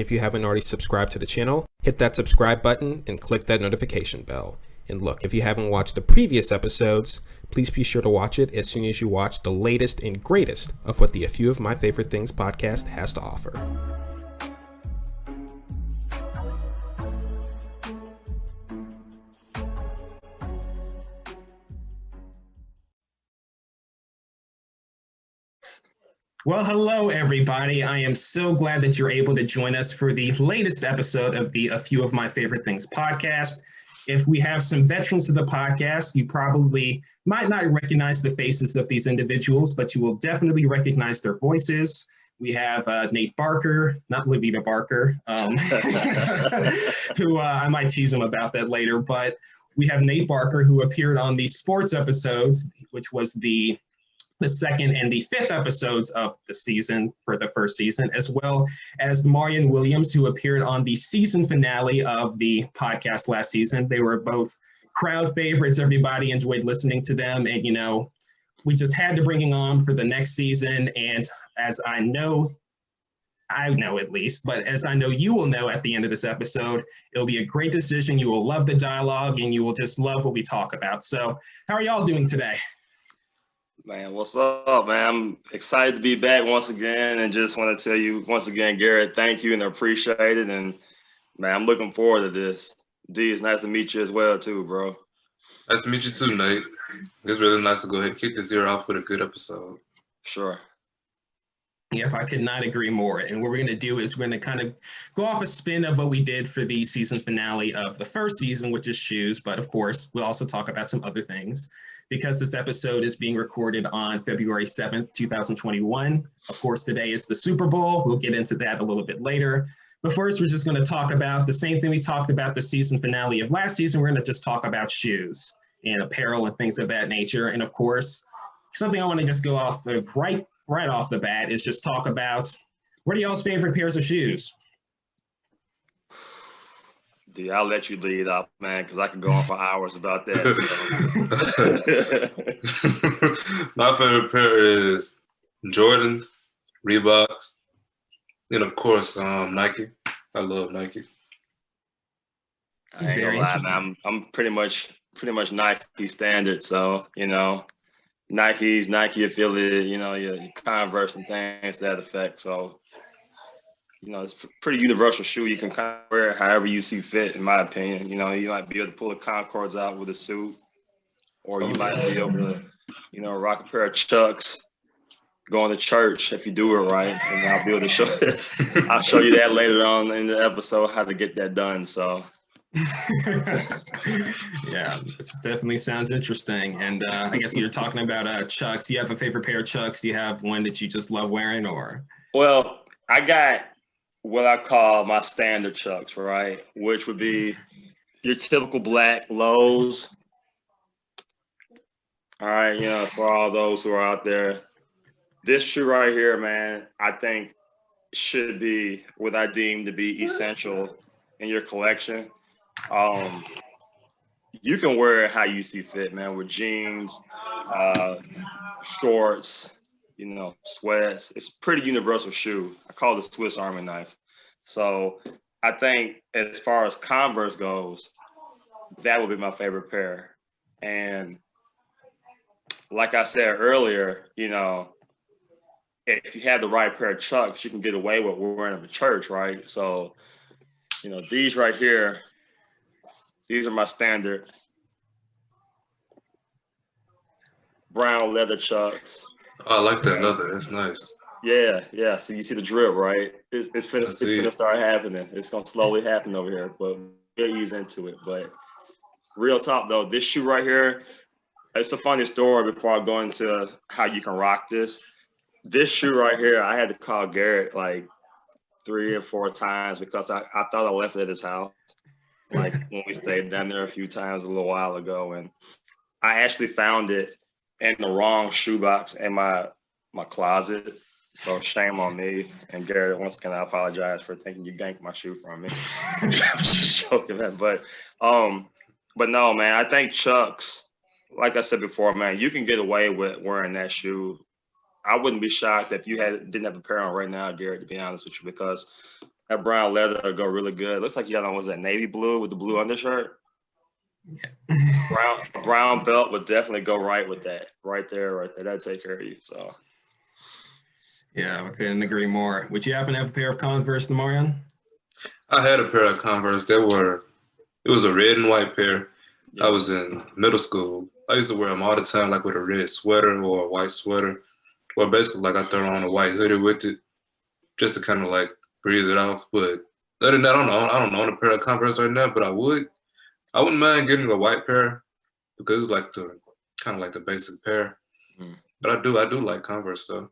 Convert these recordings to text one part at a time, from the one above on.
If you haven't already subscribed to the channel, hit that subscribe button and click that notification bell. And look, if you haven't watched the previous episodes, please be sure to watch it as soon as you watch the latest and greatest of what the A Few of My Favorite Things podcast has to offer. Well, hello, everybody. I am so glad that you're able to join us for the latest episode of the A Few of My Favorite Things podcast. If we have some veterans of the podcast, you probably might not recognize the faces of these individuals, but you will definitely recognize their voices. We have Nate Barker, not Levita Barker, who I might tease him about that later, but we have Nate Barker, who appeared on the sports episodes, which was the second and the fifth episodes of the season for the first season, as well as Demarrion Williams, who appeared on the season finale of the podcast last season. They were both crowd favorites. Everybody enjoyed listening to them. And, you know, we just had to bring him on for the next season. And as I know at least, but as I know you will know at the end of this episode, it'll be a great decision. You will love the dialogue and you will just love what we talk about. So how are y'all doing today? Man, what's up, man? I'm excited to be back once again and just want to tell you once again, Garrett, thank you and appreciate it. And, man, I'm looking forward to this. D, it's nice to meet you as well, too, bro. Nice to meet you, too, Nate. It's really nice to go ahead and kick this year off with a good episode. Sure. Yep, I could not agree more. And what we're going to do is we're going to kind of go off a spin of what we did for the season finale of the first season, which is shoes. But, of course, we'll also talk about some other things. Because this episode is being recorded on February 7th, 2021. Of course, today is the Super Bowl. We'll get into that a little bit later. But first, we're just going to talk about the same thing we talked about the season finale of last season. We're going to just talk about shoes and apparel and things of that nature. And of course, something I want to just go off of right off the bat is just talk about what are y'all's favorite pairs of shoes? D, I'll let you lead up, man, because I can go on for hours about that. So. My favorite pair is Jordans, Reeboks, and of course Nike. I love Nike. I ain't gonna lie, man. I'm pretty much Nike standard. So you know, Nike affiliated. You know, your Converse and things to that effect. So. You know, it's a pretty universal shoe. You can kind of wear it however you see fit, in my opinion. You know, you might be able to pull the Concords out with a suit, or you might be able to, you know, rock a pair of Chucks, going to church if you do it right. And I'll be able to I'll show you that later on in the episode, how to get that done. So. Yeah, it definitely sounds interesting. And I guess you're talking about Chucks. Do you have a favorite pair of Chucks? Do you have one that you just love wearing, or? Well, I got what I call my standard Chucks, right? Which would be your typical black lows. All right, you know, for all those who are out there, this shoe right here, man, I think should be what I deem to be essential in your collection. You can wear it how you see fit, man, with jeans, shorts, you know, sweats. It's a pretty universal shoe. I call it the Swiss Army knife. So I think as far as Converse goes, that would be my favorite pair. And like I said earlier, you know, if you have the right pair of Chucks, you can get away with wearing them to church, right? So, you know, these right here, these are my standard brown leather Chucks. Oh, I like that leather. That's nice. Yeah. So you see the drip, right? It's finna start happening. It's gonna slowly happen over here, but we'll ease into it. But real talk though, this shoe right here, it's a funny story before I go into how you can rock this. This shoe right here, I had to call Garrett like 3 or 4 times because I thought I left it at his house. Like when we stayed down there a few times a little while ago, and I actually found it in the wrong shoebox in my closet. So shame on me. And Garrett, once again, I apologize for thinking you ganked my shoe from me. I'm just joking, man. But no, man, I think Chucks, like I said before, man, you can get away with wearing that shoe. I wouldn't be shocked if you didn't have a pair on right now, Garrett, to be honest with you, because That brown leather will go really good. Looks like you got on, was that navy blue with the blue undershirt? Yeah. brown belt would definitely go right with that. Right there. That'd take care of you. So. Yeah, I couldn't agree more. Would you happen to have a pair of Converse, Demarrion? I had a pair of Converse. It was a red and white pair. Yeah. I was in middle school. I used to wear them all the time, like with a red sweater or a white sweater. Or basically, like I throw on a white hoodie with it, just to kind of like breathe it off. But other than that, I don't own a pair of Converse right now, but I wouldn't mind getting a white pair because it's like the kind of like the basic pair. But I do like Converse though.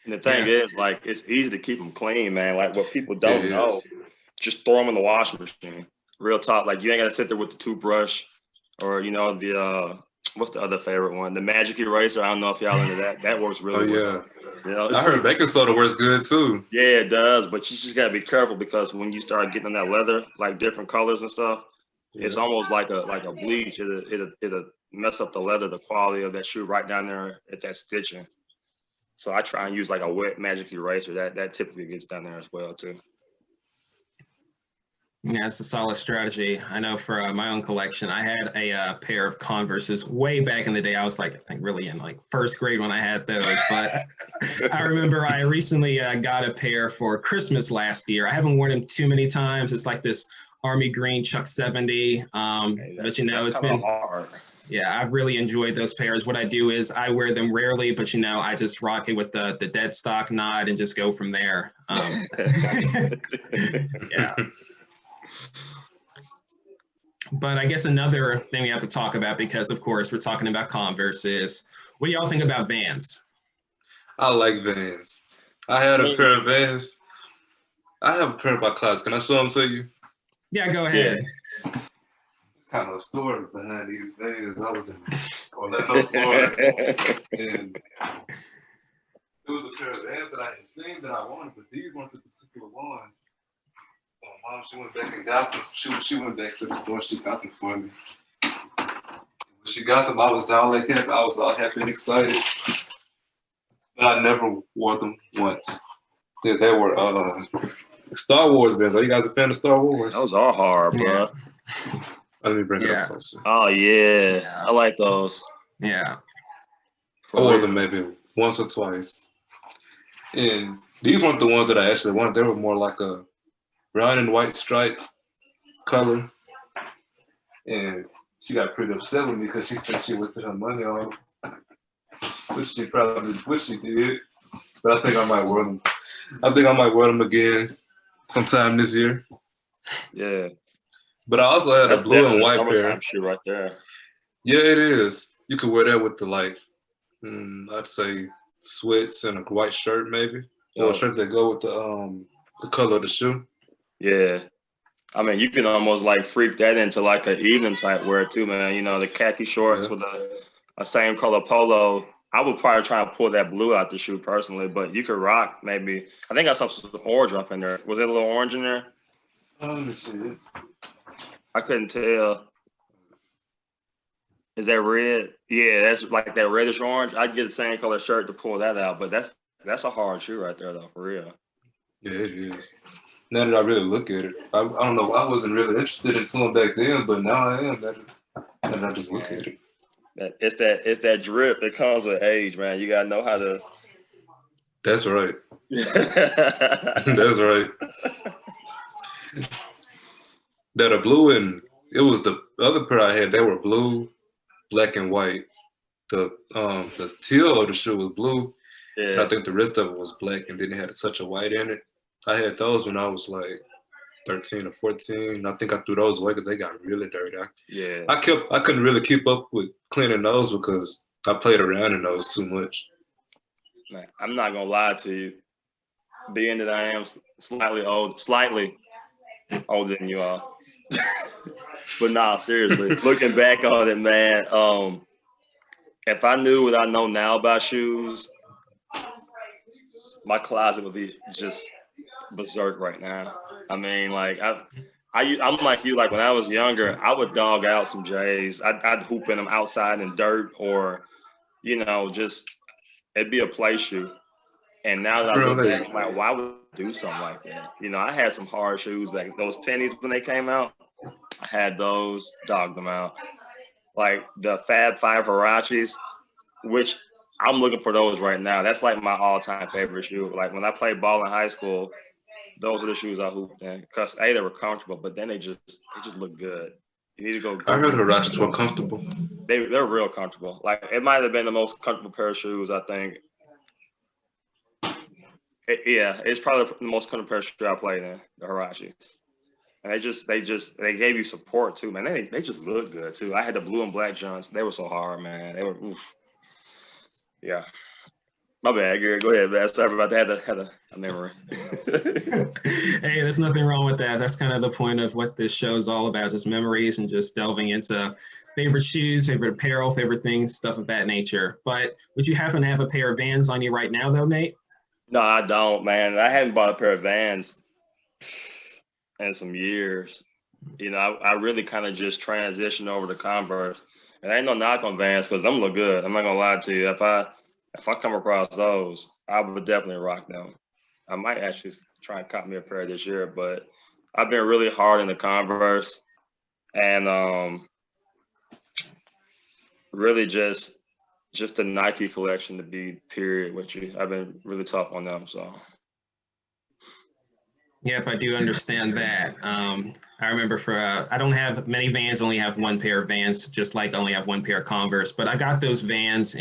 And the thing is, like, it's easy to keep them clean, man. Like, what people don't know, just throw them in the washing machine. Real talk, like, you ain't got to sit there with the toothbrush or, the, what's the other favorite one? The magic eraser. I don't know if y'all into that. That works really well. I heard baking soda works good too. Yeah, it does. But you just got to be careful because when you start getting that leather, like different colors and stuff, it's almost like a bleach. It'll mess up the leather, the quality of that shoe right down there at that stitching. So I try and use like a wet magic eraser. That typically gets down there as well too. Yeah, it's a solid strategy. I know for my own collection, I had a pair of Converses way back in the day. I was like, I think really in like first grade when I had those. But I remember I recently got a pair for Christmas last year. I haven't worn them too many times. It's like this army green Chuck 70. But it's been hard. Yeah, I've really enjoyed those pairs. What I do is I wear them rarely, but I just rock it with the dead stock knot and just go from there. Yeah. But I guess another thing we have to talk about, because of course we're talking about Converse, is what do y'all think about Vans? I like Vans. I had a pair of Vans. I have a pair of my clouds. Can I show them to you? Yeah, go ahead. Yeah. Kind of a story behind these Vans. I was in Orlando, Florida, and it was a pair of Vans that I had seen that I wanted, but these weren't the particular ones. So my mom, she went back and got them. She went back to the store. She got them for me. When she got them, I was all happy and excited. But I never wore them once. They were Star Wars Vans. Are you guys a fan of Star Wars? Those are hard, bro. Let me bring it up closer. Oh yeah, I like those. Yeah. I wore them maybe once or twice. And these weren't the ones that I actually wanted. They were more like a brown and white stripe color. And she got pretty upset with me because she said she wasted her money on them. Which she probably wish she did. But I think I might wear them. I think I might wear them again sometime this year. Yeah. But I also had a blue and white pair. Shoe right there. Yeah, it is. You could wear that with the I'd say sweats and a white shirt maybe, or a shirt that go with the color of the shoe. Yeah, I mean you can almost like freak that into like an evening type wear too, man. The khaki shorts with a same color polo. I would probably try to pull that blue out the shoe personally, but you could rock maybe. I think I saw some orange up in there. Was it a little orange in there? Let me see it. I couldn't tell. Is that red? Yeah, that's like that reddish orange. I'd get the same color shirt to pull that out, but that's a hard shoe right there, though, for real. Yeah, it is. Now that I really look at it, I don't know. I wasn't really interested in some back then, but now I am. And I just look at it. It's that drip that comes with age, man. You gotta know how to. That's right. That's right. That are blue, and it was the other pair I had. They were blue, black, and white. The teal of the shoe was blue. Yeah. And I think the rest of it was black, and then it had a touch of white in it. I had those when I was like 13 or 14. I think I threw those away because they got really dirty. I couldn't really keep up with cleaning those because I played around in those too much. Man, I'm not gonna lie to you. Being that I am slightly older than you are. But nah, seriously, looking back on it, man, if I knew what I know now about shoes, my closet would be just berserk right now. I mean, like I'm like you. Like when I was younger, I would dog out some J's. I'd hoop in them outside in dirt, or just it'd be a play shoe. And now that I look back, I'm like, why would do something like that. You know, I had some hard shoes back. Those pennies when they came out, I had those, dogged them out. Like the Fab Five Huaraches, which I'm looking for those right now. That's like my all-time favorite shoe. Like when I played ball in high school, those are the shoes I hooped in. Because A, they were comfortable, but then they just look good. You need to go. I heard Huaraches were comfortable. They're real comfortable. Like it might have been the most comfortable pair of shoes, I think. Yeah, it's probably the most comfortable pair of shoes I played in, the Huaraches. And they gave you support too, man. They just look good too. I had the blue and black Johns. They were so hard, man. They were, oof. Yeah. My bad, Gary. Go ahead, man. Sorry about that. Had a memory. Hey, there's nothing wrong with that. That's kind of the point of what this show's all about, just memories and just delving into favorite shoes, favorite apparel, favorite things, stuff of that nature. But would you happen to have a pair of Vans on you right now, though, Nate? No, I don't, man. I hadn't bought a pair of Vans in some years. You know, I really kind of just transitioned over to Converse. And I ain't no knock on Vans because them look good. I'm not gonna lie to you. If I come across those, I would definitely rock them. I might actually try and cop me a pair this year, but I've been really hard in the Converse and really just the Nike collection to be period with you. I've been really tough on them, so. Yep, I do understand that. I remember I don't have many Vans, only have one pair of Vans, just like I only have one pair of Converse, but I got those Vans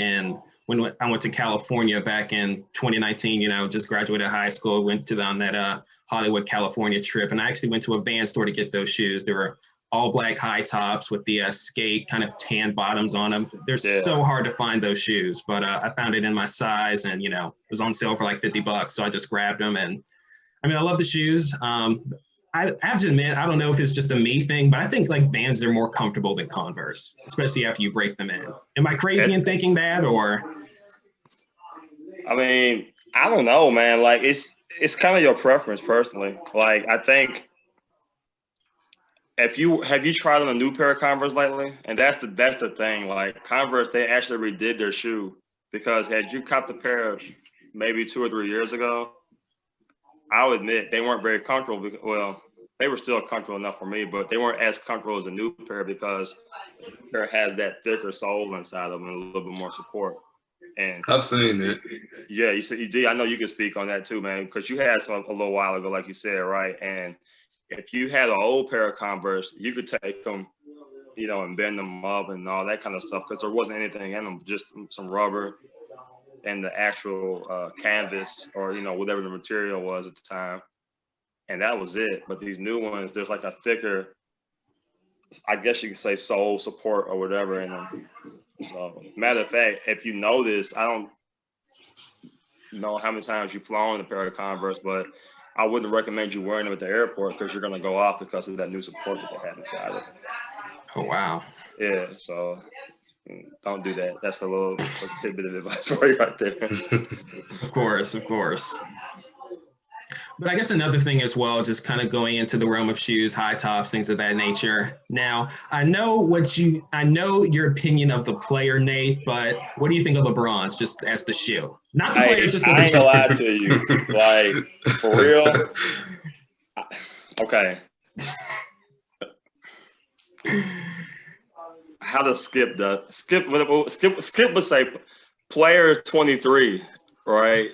when I went to California back in 2019, you know, just graduated high school, went on that Hollywood, California trip. And I actually went to a Vans store to get those shoes. They were all black high tops with the skate kind of tan bottoms on them. They're so hard to find those shoes, but I found it in my size and, you know, it was on sale for like $50. So I just grabbed them. And I mean, I love the shoes. I have to admit, I don't know if it's just a me thing, but I think like Vans are more comfortable than Converse, especially after you break them in. Am I crazy in thinking that, or? I mean, I don't know, man. Like it's kind of your preference personally. Like I think have you tried on a new pair of Converse lately? And that's the thing. Like Converse, they actually redid their shoe because had you copped a pair maybe 2 or 3 years ago, I'll admit they weren't very comfortable. Well, they were still comfortable enough for me, but they weren't as comfortable as the new pair because the pair has that thicker sole inside of them and a little bit more support. And I've seen it. Yeah, you said you did. I know you can speak on that too, man, because you had some a little while ago, like you said, right? And if you had an old pair of Converse, you could take them, you know, and bend them up and all that kind of stuff because there wasn't anything in them, just some rubber and the actual canvas or, you know, whatever the material was at the time. And that was it. But these new ones, there's like a thicker, I guess you could say sole support or whatever in them. So matter of fact, if you notice, I don't know how many times you've flown in a pair of Converse, but I wouldn't recommend you wearing them at the airport because you're going to go off because of that new support that they have inside of it. Oh, wow. Yeah, so don't do that. That's a little tidbit of advice for you right there. Of course. But I guess another thing as well, just kind of going into the realm of shoes, high tops, things of that nature. Now, I know your opinion of the player, Nate, but what do you think of LeBron's just as the shoe? Not the player, just as the shoe. I ain't gonna lie to you. Like, for real? Okay. How to skip would say player 23, right?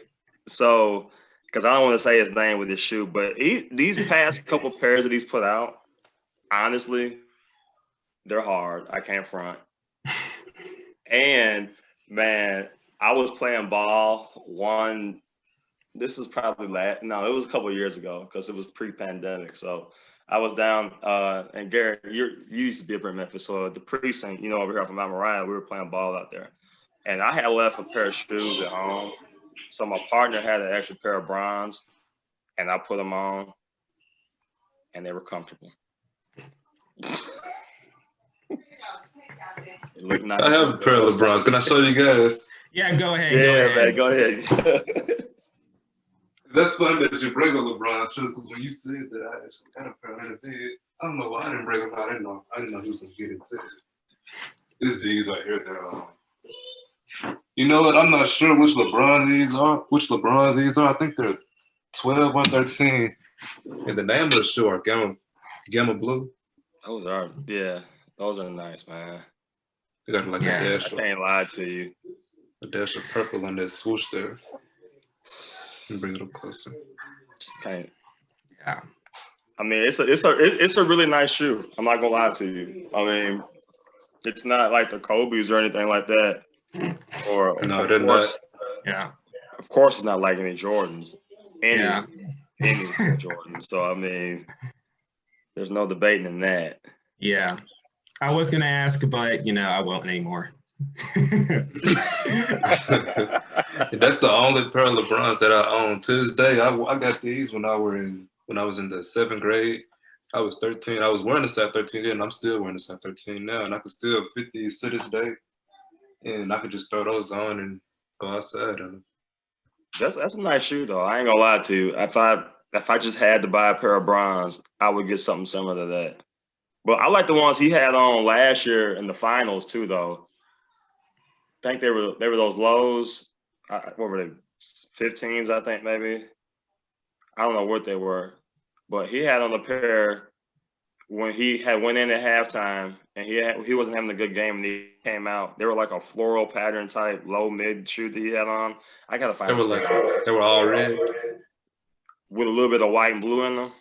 So, because I don't want to say his name with his shoe, but these past couple pairs that he's put out, honestly, they're hard. I can't front. And man, I was playing ball this is probably it was a couple of years ago because it was pre-pandemic. So I was down, and Garrett, you used to be up in Memphis, so the precinct, you know, over here from Mount Moriah, we were playing ball out there. And I had left a pair of shoes at home. So my partner had an extra pair of bronze, and I put them on, and they were comfortable. Nice. I have a pair of LeBrons. Can I show you guys? Yeah, go ahead. Man, go ahead. That's funny that you bring a LeBron shoes because when you said that I actually got a pair in the bed, I don't know why I didn't bring them out. I didn't know he was going to get into it. This these right here, you know what? I'm not sure which LeBron these are. I think they're 12, 113. And the name of the shoe are Gamma Blue. Those are nice, man. They got like Yeah. a I dash of can't lie to you. purple on that swoosh there. Let me bring it up closer. Just can't. Yeah. I mean, it's a really nice shoe. I'm not gonna lie to you. I mean, it's not like the Kobe's or anything like that. Or No, of they're course, Yeah. of course, it's not like any Jordans. Yeah. Any Jordans. So I mean, there's no debating in that. Yeah. I was gonna ask, but I won't anymore. That's the only pair of LeBrons that I own to this day. I got these when I was in the 7th grade. I was 13. I was wearing a size 13 then, and I'm still wearing a size 13 now, and I can still fit these to this day. And I could just throw those on and go outside on them. That's a nice shoe though. I ain't gonna lie to you. If I just had to buy a pair of bronze, I would get something similar to that. But I like the ones he had on last year in the finals too, though. I think they were those lows. What were they? 15s, I think maybe. I don't know what they were, but he had on a pair when he had went in at halftime, and he wasn't having a good game, and he came out. They were like a floral pattern type low mid shoe that he had on. I gotta find. They were all red with a little bit of white and blue in them.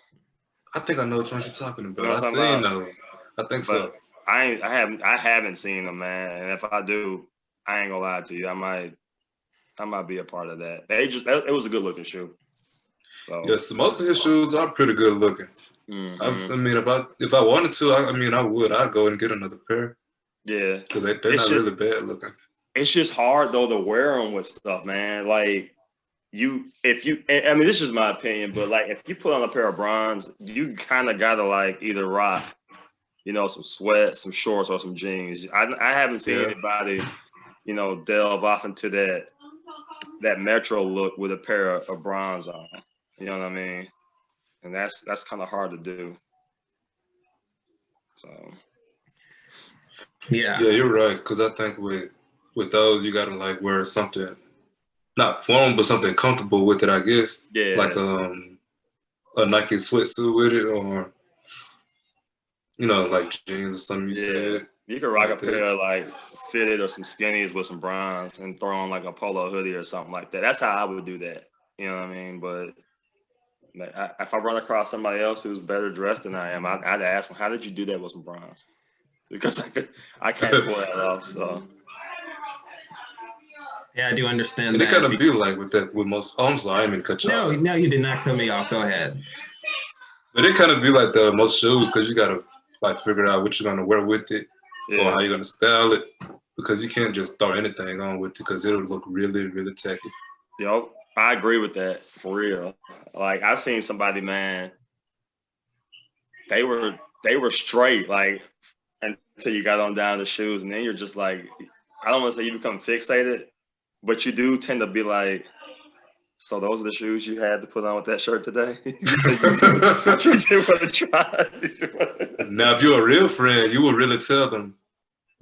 I think I know what you're talking about. You know what I've I'm seen talking those. I think But so. I haven't seen them, man. And if I do, I ain't gonna lie to you. I might be a part of that. It was a good looking shoe. So, Yes, most of his shoes are pretty good looking. mhm. I mean, if I wanted to, I would. I'd go and get another pair. Yeah, Because they're not really bad looking. It's just hard though to wear them with stuff, man. Like I mean, this is just my opinion, but like if you put on a pair of bronze, you kind of gotta like either rock, some sweats, some shorts, or some jeans. I haven't seen anybody, delve off into that Metro look with a pair of bronze on. You know what I mean? And that's kind of hard to do. So. Yeah. Yeah, you're right. Because I think with those, you gotta like wear something, not formal, but something comfortable with it. I guess. Yeah. Like a Nike sweatsuit with it, or like jeans or something. You said. You can rock a pair of like fitted or some skinnies with some bronze and throw on like a polo hoodie or something like that. That's how I would do that. You know what I mean? But if I run across somebody else who's better dressed than I am, I'd ask them, "How did you do that with some bronze?" Because I can't pull that off. So. Yeah, I do understand and that. It kind of be like with that with most. Oh, I'm sorry, I didn't mean to cut you off. No, you did not cut me off. Go ahead. But it kind of be like the most shoes because you gotta like figure out what you're gonna wear with it or how you're gonna style it, because you can't just throw anything on with it because it'll look really, really tacky. Yep, I agree with that for real. Like I've seen somebody, man, they were straight like until you got on down the shoes, and then you're just like, I don't want to say you become fixated, but you do tend to be like, so those are the shoes you had to put on with that shirt today? You didn't want to try. Now, if you're a real friend, you would really tell them,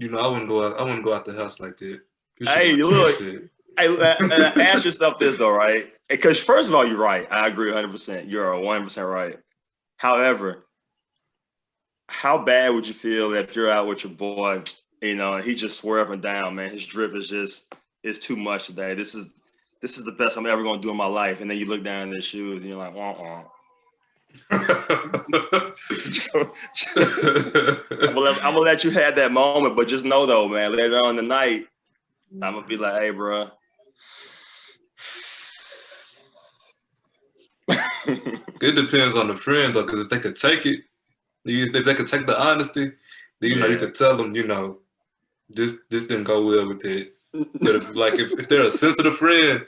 I wouldn't go out the house like that. Hey, look. Hey, ask yourself this though, right? Because first of all, you're right. I agree 100%. You're 100% right. However, how bad would you feel if you're out with your boy, and he just swear up and down, man, his drip is too much today. This is the best I'm ever gonna do in my life. And then you look down in their shoes and you're like, wah. I'm gonna let you have that moment, but just know though, man, later on in the night, I'm gonna be like, hey, bro. It depends on the friend though, because if they could take it, if they could take the honesty, then you could tell them, this didn't go well with it. But if they're a sensitive friend,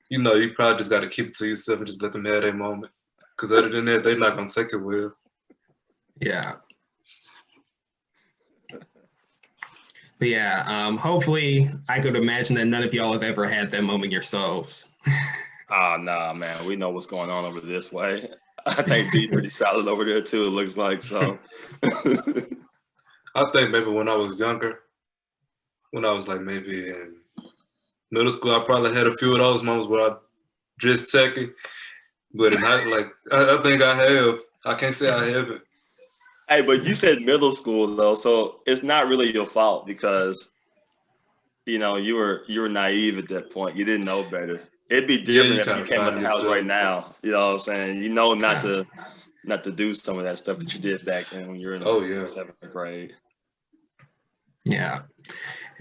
you probably just got to keep it to yourself and just let them have their moment. Because other than that, they're not gonna take it well. Yeah. But yeah, hopefully I could imagine that none of y'all have ever had that moment yourselves. Nah, man. We know what's going on over this way. I think B's pretty solid over there too, it looks like. So I think maybe when I was younger, when I was like maybe in middle school, I probably had a few of those moments where I dressed tacky. but not like I think I have. I can't say I haven't. Hey, but you said middle school though, so it's not really your fault because you know you were naive at that point. You didn't know better. It'd be Yeah, you different if kind you of came out find the house right yourself. now. You know what I'm saying? You know not to do some of that stuff that you did back then when you were in Oh like yeah. 6th, 7th grade. Yeah.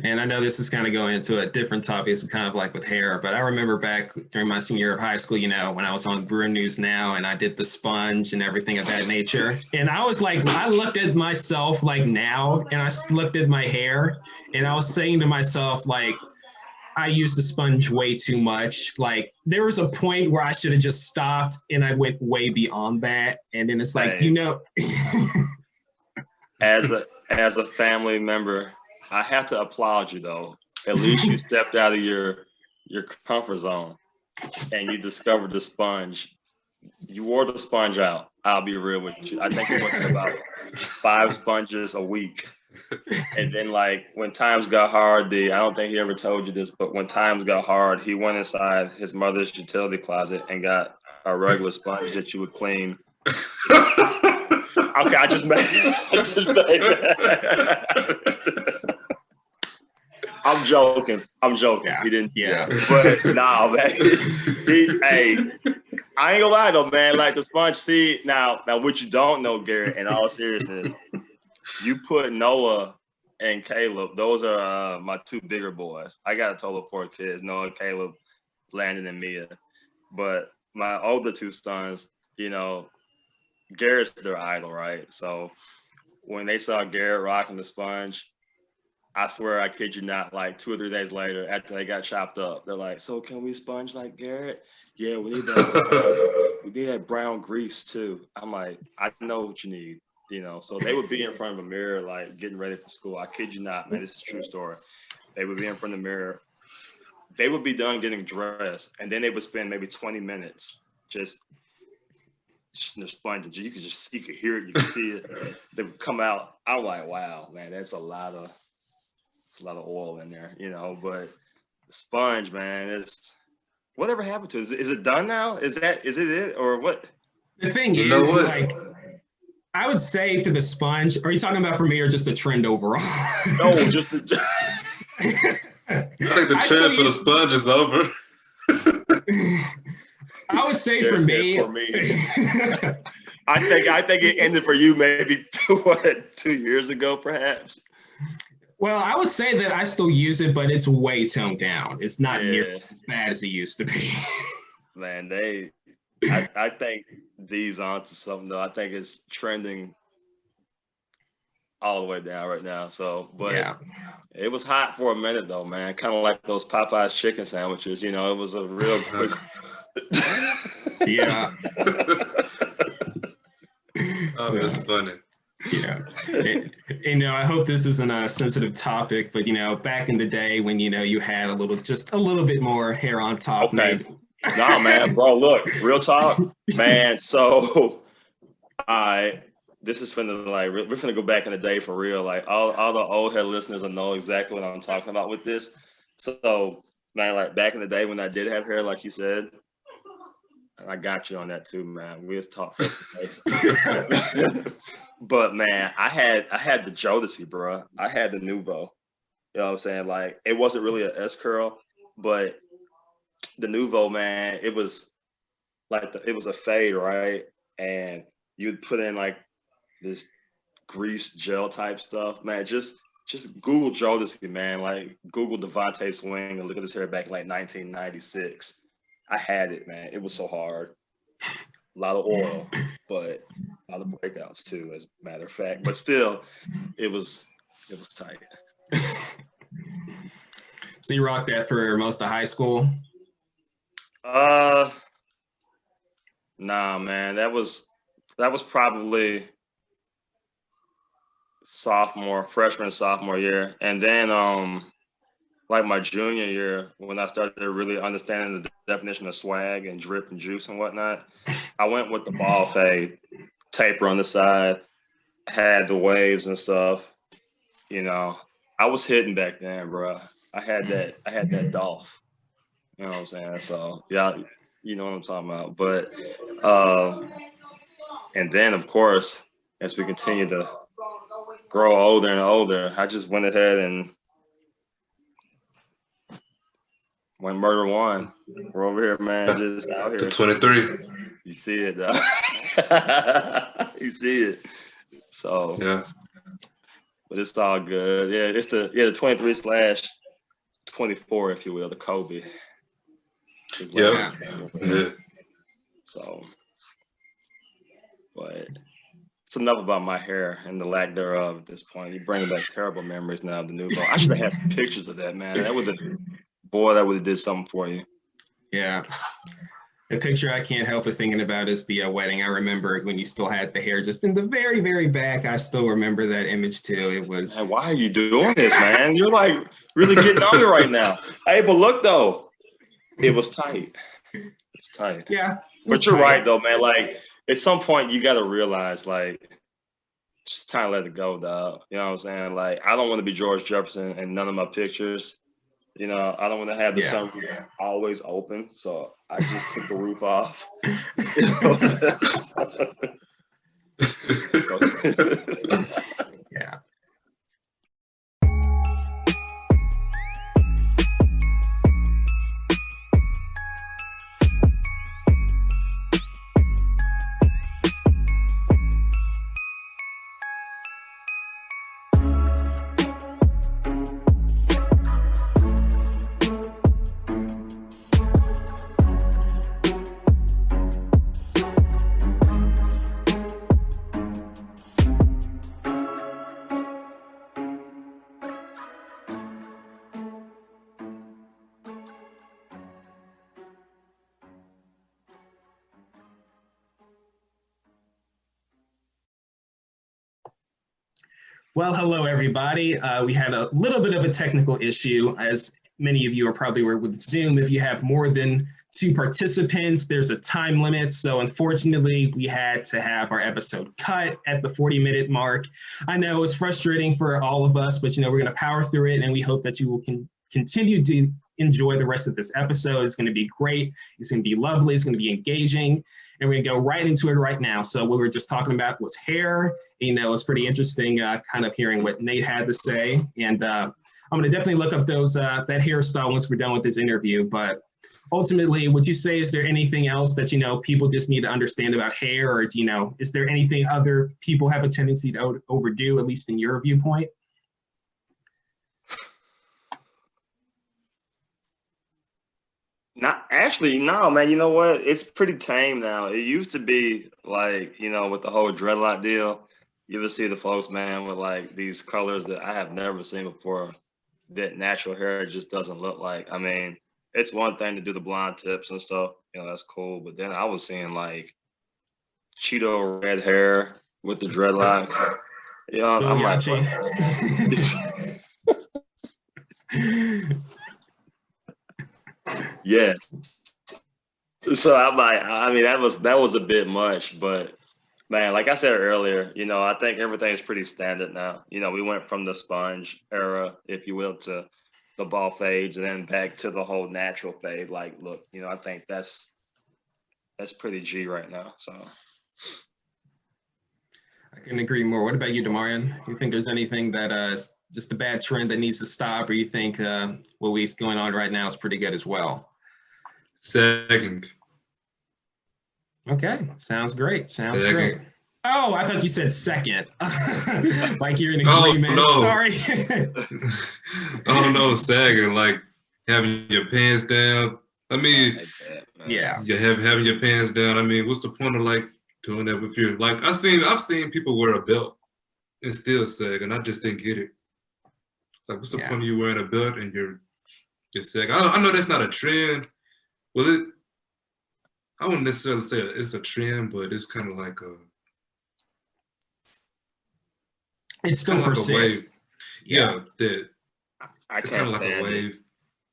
And I know this is kind of going into a different topic. It's kind of like with hair, but I remember back during my senior year of high school, you know, when I was on Brew News Now and I did the sponge and everything of that nature. And I was like, I looked at myself like now and I looked at my hair and I was saying to myself, like, I used the sponge way too much. Like there was a point where I should have just stopped and I went way beyond that. And then it's like, you Hey, know, as a family member, I have to applaud you though. At least you stepped out of your comfort zone and you discovered the sponge. You wore the sponge out. I'll be real with you. I think you went to about 5 sponges a week. And then like when times got hard, I don't think he ever told you this, but when times got hard, he went inside his mother's utility closet and got a regular sponge that you would clean. Okay, I just made that. I'm joking. yeah, He didn't. yeah. But nah, man. Hey, I ain't gonna lie though, man. Like the sponge. See now what you don't know, Garrett. In all seriousness, you put Noah and Caleb. Those are my 2 bigger boys. I got a total of 4 kids: Noah, Caleb, Landon, and Mia. But my older 2 sons, you know, Garrett's their idol, right? So when they saw Garrett rocking the sponge, I swear I kid you not, like 2 or 3 days later, after they got chopped up, they're like, "So can we sponge like Garrett? Yeah, we need that. We need that brown grease too." I'm like, "I know what you need." You know, so they would be in front of a mirror, like getting ready for school. I kid you not, man. This is a true story. They would be in front of the mirror. They would be done getting dressed, and then they would spend maybe 20 minutes just in their sponge. You could hear it, you could see it. They would come out. I'm like, wow, man, that's a lot of oil in there, you know. But the sponge, man, it's whatever happened to it? Is it done now? Is it or what? The thing You know is, what? like, I would say to the sponge, are you talking about for me or just a trend overall? No, just I think the trend for the sponge is over. I would say for me, I think it ended for you maybe 2 years ago, perhaps. well, I would say that I still use it, but it's way toned down. It's not nearly as bad as it used to be. Man, I think D's onto something though. I think it's trending all the way down right now. So, but Yeah. it was hot for a minute though, man. Kind of like those Popeyes chicken sandwiches. You know, it was a real quick. Yeah. Oh, that's funny. Yeah. You know, I hope this isn't a sensitive topic, but you know, back in the day when you know you had just a little bit more hair on top. Okay. Maybe. Nah, man, bro. Look, real talk, man. So, this is finna like we're finna go back in the day for real. Like all the old head listeners will know exactly what I'm talking about with this. So, man, like back in the day when I did have hair, like you said, I got you on that too, man. We was taught face to face. But man, I had the Jodeci, bro. I had the Nouveau. You know what I'm saying? Like it wasn't really a S curl, but the Nouveau, man, it was like it was a fade, right? And you'd put in like this grease gel type stuff, man. Just Google Jodeci, man. Like Google Devontae Swing and look at his hair back in like 1996. I had it, man. It was so hard. A lot of oil, but a lot of breakouts too, as a matter of fact. But still, it was tight. So you rocked that for most of high school? Nah, man. That was probably freshman, sophomore year. And then like my junior year, when I started really understanding the definition of swag and drip and juice and whatnot, I went with the ball fade, taper on the side, had the waves and stuff. You know, I was hitting back then, bro. I had that Dolph. You know what I'm saying? So yeah, You know what I'm talking about. But and then of course, as we continue to grow older and older, I just went ahead and went murder one. We're over here, man, just out The here. 23. You see it, though. You see it. So, Yeah. but it's all good. Yeah, it's the 23/24, if you will, the Kobe. Yeah. Yeah. So, but it's enough about my hair and the lack thereof at this point. You're bringing back terrible memories now of the new bone. I should have had some pictures of that, man. That would have, boy, that would have did something for you. Yeah. The picture I can't help but thinking about is the wedding. I remember when you still had the hair just in the very, very back. I still remember that image too. It was. Man, why are you doing this, man? You're like really getting on me right now. Hey, but look though, it was tight. It's tight. Yeah. But you're right though, man. Like at some point you got to realize, like, just time to let it go, dog. You know what I'm saying? Like, I don't want to be George Jefferson in none of my pictures. You know, I don't want to have the sunroof always open, so I just took the roof off. You know what I'm saying? Yeah. Well, hello, everybody. We had a little bit of a technical issue, as many of you are probably aware with Zoom. If you have more than 2 participants, there's a time limit. So unfortunately, we had to have our episode cut at the 40-minute mark. I know it's frustrating for all of us, but we're going to power through it, and we hope that you will continue to enjoy the rest of this episode. It's going to be great. It's going to be lovely. It's going to be engaging. And we're going to go right into it right now. So what we were just talking about was hair. It's pretty interesting kind of hearing what Nate had to say. And I'm going to definitely look up those that hairstyle once we're done with this interview. But ultimately, would you say, is there anything else that, people just need to understand about hair? Or, is there anything other people have a tendency to overdo, at least in your viewpoint? Not actually, no, man. You know what? It's pretty tame now. It used to be like, with the whole dreadlock deal. You ever see the folks, man, with like these colors that I have never seen before, that natural hair just doesn't look like. I mean, it's one thing to do the blonde tips and stuff, that's cool. But then I was seeing like Cheeto red hair with the dreadlocks. I'm like, yes. So I'm like, I mean, that was a bit much, but man, like I said earlier, I think everything's pretty standard now. We went from the sponge era, if you will, to the ball fades, and then back to the whole natural fade. Like, look, I think that's pretty G right now. So I couldn't agree more. What about you, Demarrion? You think there's anything that is just a bad trend that needs to stop, or you think what we's going on right now is pretty good as well? Second. Okay, sounds great. Great. Oh, I thought you said second. Like you're in agreement. No. Sorry. Oh no, sagging, like having your pants down. I mean, yeah. You having your pants down. I mean, what's the point of like doing that with your like? I've seen people wear a belt and still sag, and I just didn't get it. It's like, what's the point of you wearing a belt and you're sag? I know that's not a trend. Well, I wouldn't necessarily say it's a trend, but it's kind of like it still persists. Yeah, that I it's can't kind of like a wave.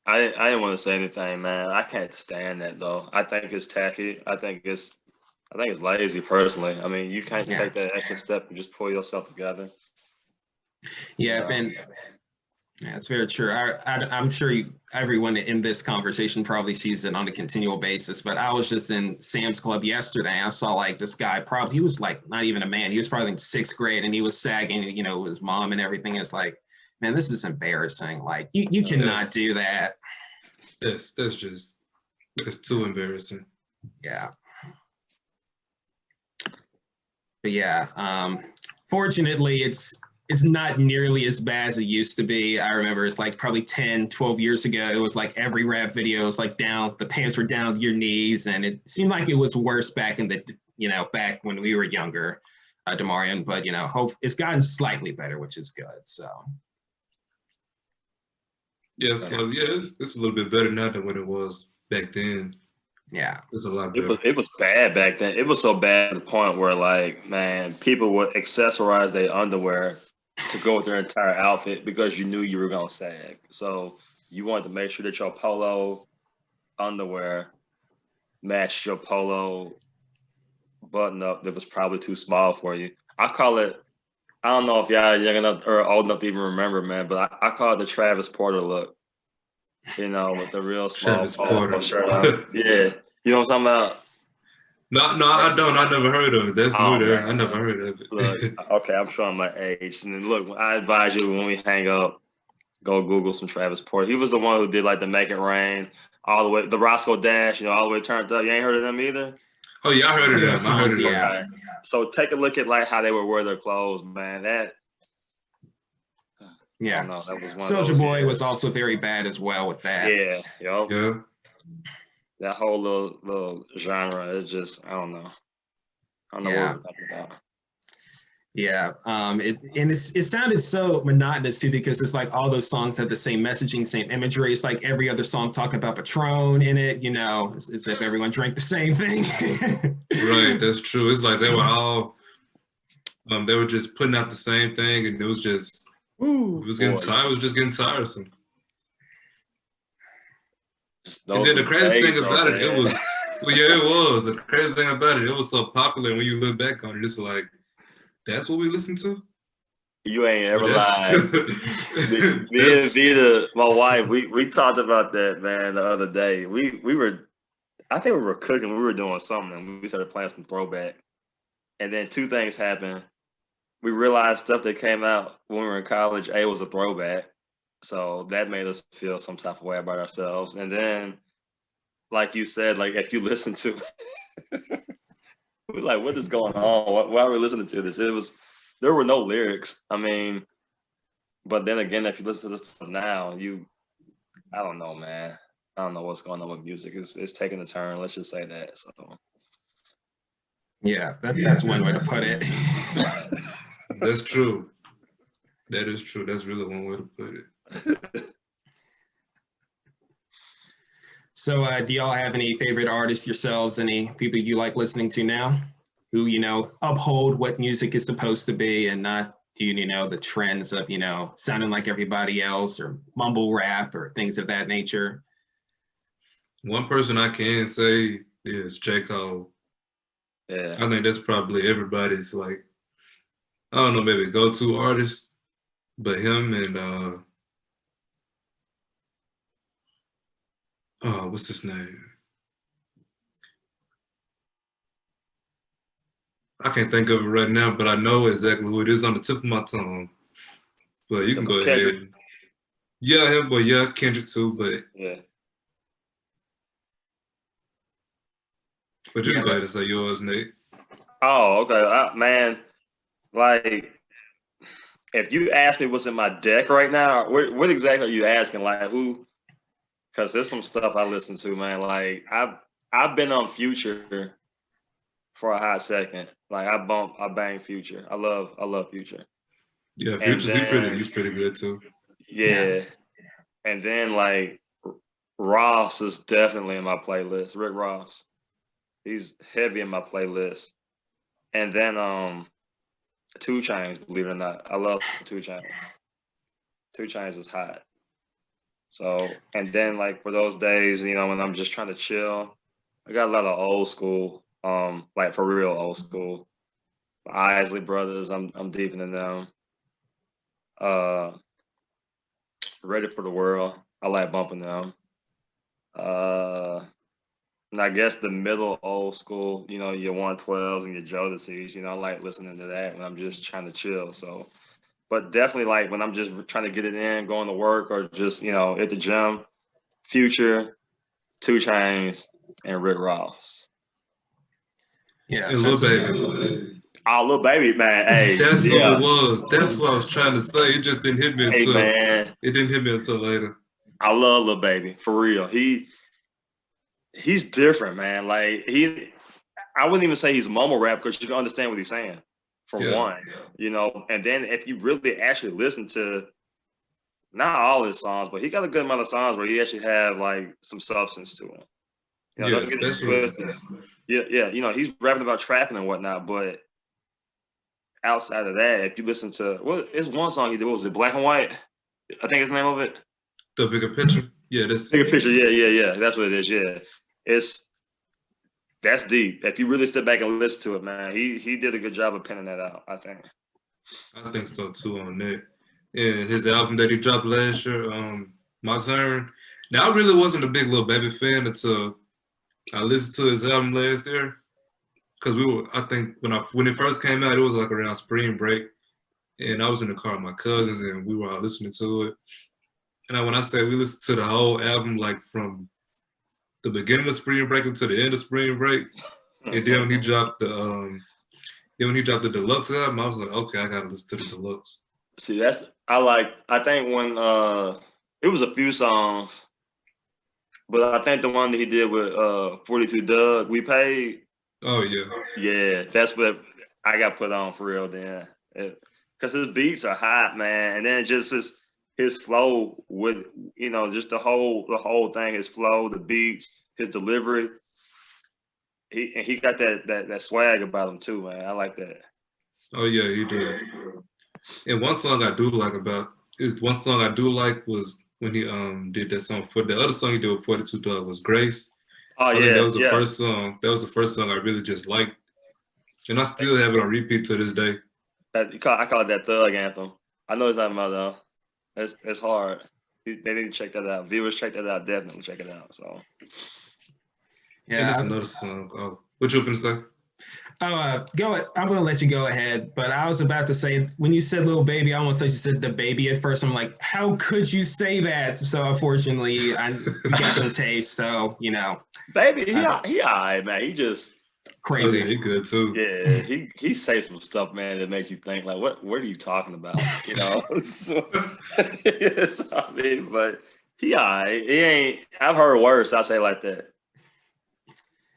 I didn't want to say anything, man. I can't stand that though. I think it's tacky. I think it's lazy personally. I mean, you can't take that extra step and just pull yourself together. Yeah, Yeah, it's very true. I'm sure everyone in this conversation probably sees it on a continual basis, but I was just in Sam's Club yesterday. And I saw like this guy, probably, he was like not even a man. He was probably in sixth grade and he was sagging, you know, his mom and everything. It's like, man, this is embarrassing. Like you cannot do that. That's too embarrassing. Yeah. But yeah, fortunately, it's not nearly as bad as it used to be. I remember it's like probably 10, 12 years ago, it was like every rap video was like down, the pants were down to your knees. And it seemed like it was worse back in the, you know, back when we were younger, Demarrion. But, you know, it's gotten slightly better, which is good. So. Yes, well, yeah, it's a little bit better now than what it was back then. Yeah. It's a lot better. It was bad back then. It was so bad to the point where, like, man, people would accessorize their underwear to go with their entire outfit because you knew you were going to sag. So you wanted to make sure that your polo underwear matched your polo button up that was probably too small for you. I call it, I don't know if y'all young enough or old enough to even remember, man, but I call it the Travis Porter look. You know, with the real small polo shirt on. Yeah. You know what I'm talking about? No, I don't. I never heard of it. That's new there. I never heard of it. Look, okay, I'm showing my age. And then look, I advise you when we hang up, go Google some Travis Porter. He was the one who did like the Make It Rain, all the way, the Roscoe Dash, you know, all the way turned up. You ain't heard of them either? Oh yeah, I heard of them. I heard of them. Yeah. So take a look at like how they would wear their clothes, man. That. Yeah. Know, that was Soulja Boy was also very bad as well with that. Yeah. Yeah. That whole little genre is just, I don't know. I don't know what we're talking about. Yeah, it sounded so monotonous too because it's like all those songs had the same messaging, same imagery. It's like every other song talking about Patron in it, you know, as if everyone drank the same thing. Right, that's true. It's like they were all, they were just putting out the same thing, and it was just, it was just getting tiresome. And then the crazy thing about it, it was, well, yeah, it was. The crazy thing about it was so popular when you look back on it, it's like, that's what we listen to? You ain't ever lied. Me and Vita, my wife, we talked about that, man, the other day. We were, I think we were cooking, we were doing something, and we started playing some throwback. And then two things happened. We realized stuff that came out when we were in college, A, was a throwback. So that made us feel some type of way about ourselves. And then, like you said, like if you listen to it, we're like, what is going on? Why are we listening to this? There were no lyrics. I mean, but then again, if you listen to this now, I don't know, man. I don't know what's going on with music. It's taking a turn. Let's just say that. So. Yeah, that's one way to put it. That's true. That is true. That's really one way to put it. So do y'all have any favorite artists yourselves? Any people you like listening to now who, you know, uphold what music is supposed to be and not do, you know, the trends of, you know, sounding like everybody else or mumble rap or things of that nature? One person I can say is J. Cole. Yeah. I think that's probably everybody's, like, I don't know, maybe go-to artist, but him and what's his name? I can't think of it right now, but I know exactly who it is on the tip of my tongue. But you can go ahead. Yeah, him, but yeah, Kendrick too, but yeah. But you can go ahead and say yours, Nate. Oh, okay. Man, like, if you ask me what's in my deck right now, what exactly are you asking? Like, who? Because there's some stuff I listen to, man. Like, I've been on Future for a hot second. Like, I bang Future. I love Future. Yeah, Future's he's pretty good too. Yeah. And then like Ross is definitely in my playlist. Rick Ross. He's heavy in my playlist. And then 2 Chainz, believe it or not. I love 2 Chainz. 2 Chainz is hot. So, and then like for those days, you know, when I'm just trying to chill, I got a lot of old school, like for real old school. Isley Brothers, I'm deep into them. Ready for the World. I like bumping them. And I guess the middle old school, you know, your 112s and your Jodeci's, you know, I like listening to that when I'm just trying to chill. So, but definitely like when I'm just trying to get it in, going to work or just, you know, at the gym, Future, 2 Chainz, and Rick Ross. Yeah, And Lil Baby. Oh, Lil Baby, man. Hey, That's yeah. what it was. That's what I was trying to say. It just didn't hit me Hey, until man. it didn't hit me until later. I love Lil Baby, for real. He's different, man. Like I wouldn't even say he's mumble rap because you can understand what he's saying. For one, you know, and then if you really actually listen to not all his songs, but he got a good amount of songs where he actually have like some substance to him. You know, Yeah, don't get it twisted. Yeah, you know, he's rapping about trapping and whatnot, but outside of that, if you listen to it's one song he did, what was it, Black and White? I think it's the name of it. The Bigger Picture. Yeah, that's Bigger Picture. Yeah. That's what it is. Yeah, that's deep. If you really step back and listen to it, man, he did a good job of penning that out, I think. I think so too on that. And his album that he dropped last year, My Turn. Now I really wasn't a big Lil Baby fan until I listened to his album last year. Cause I think when it first came out, it was like around spring break. And I was in the car with my cousins and we were all listening to it. And when I say we listened to the whole album, like from the beginning of spring break until the end of spring break. And then when he dropped the deluxe album, I was like, okay, I gotta listen to the deluxe. See, I think when it was a few songs, but I think the one that he did with 42 Dugg, We Paid. Oh yeah. Yeah, that's what I got put on for real then. Because his beats are hot, man. And then just his flow with, you know, just the whole thing, his flow, the beats, his delivery. He got that swag about him too, man. I like that. Oh yeah, he did. And one song I do like was when he did that song for the other song he did with 42 Dugg was Grace. Oh yeah, that was the first song. That was the first song I really just liked, and I still have it on repeat to this day. I call it that thug anthem. I know it's not my though. It's hard. They need to check that out. Viewers, check that out. Definitely check it out. So yeah. And it's another song. Oh, what you gonna say? I'm gonna let you go ahead, but I was about to say when you said Lil Baby, I almost thought you said the baby at first. I'm like, how could you say that? So unfortunately, we got some taste. So you know, Baby, he alright, man. He just crazy. Oh, yeah, he good too. Yeah, he say some stuff, man, that makes you think like, what are you talking about? You know. So, I mean, but he alright. He ain't. I've heard worse. I say like that.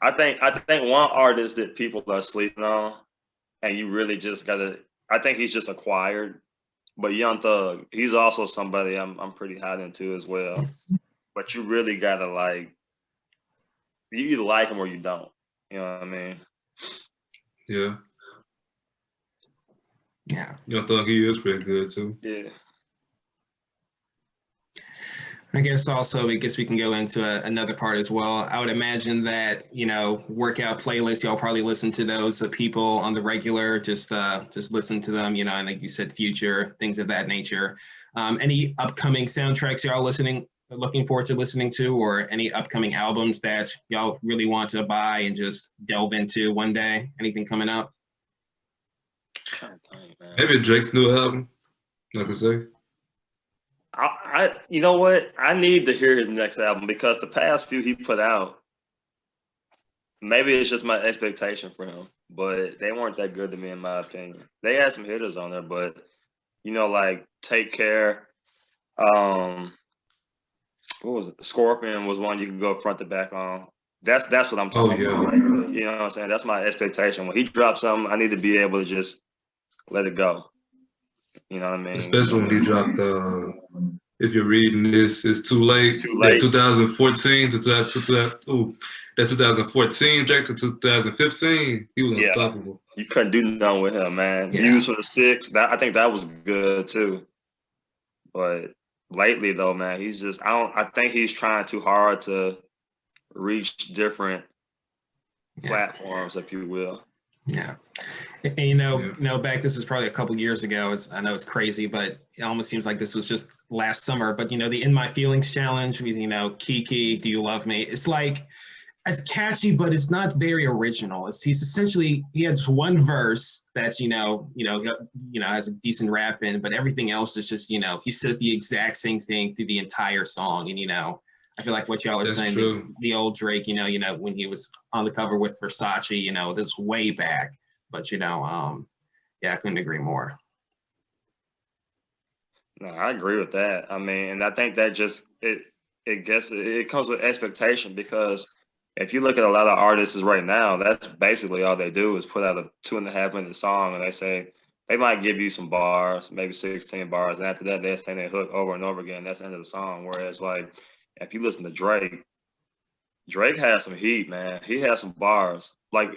I think one artist that people are sleeping on, and you really just gotta. I think he's just acquired, but Young Thug, he's also somebody I'm pretty hot into as well. But you really gotta like, you either like him or you don't. You know what I mean? Yeah. Yeah. Young Thug, he is pretty good too. Yeah. I guess also, I guess we can go into another part as well. I would imagine that, you know, workout playlists, y'all probably listen to those people on the regular, just listen to them, you know, and like you said, Future, things of that nature. Any upcoming soundtracks y'all looking forward to listening to, or any upcoming albums that y'all really want to buy and just delve into one day? Anything coming up? Maybe Drake's new album, like I say. You know what? I need to hear his next album because the past few he put out, maybe it's just my expectation for him, but they weren't that good to me in my opinion. They had some hitters on there, but you know, like Take Care, what was it? Scorpion was one you could go front to back on. That's what I'm talking about. Like, you know what I'm saying? That's my expectation. When he drops something, I need to be able to just let it go. You know what I mean? Especially when he dropped if you're reading this, it's too late. That 2014 to that 2014 Drake to 2015, he was unstoppable. You couldn't do nothing with him, man. Yeah. Views for the 6, I think that was good too. But lately though, man, he's just I think he's trying too hard to reach different platforms, if you will. Yeah. And back, this was probably a couple years ago. I know it's crazy, but it almost seems like this was just last summer. But the In My Feelings challenge with Kiki, Do You Love Me? It's like it's catchy, but it's not very original. He has one verse that's has a decent rap in, but everything else is just he says the exact same thing through the entire song. And I feel like what y'all are saying, the old Drake, when he was on the cover with Versace, this way back. But I couldn't agree more. No, I agree with that. I mean, and I think that just it comes with expectation, because if you look at a lot of artists right now, that's basically all they do is put out a 2.5-minute song, and they say they might give you some bars, maybe 16 bars, and after that they sing that hook over and over again. That's the end of the song. Whereas like if you listen to Drake has some heat, man. He has some bars. Like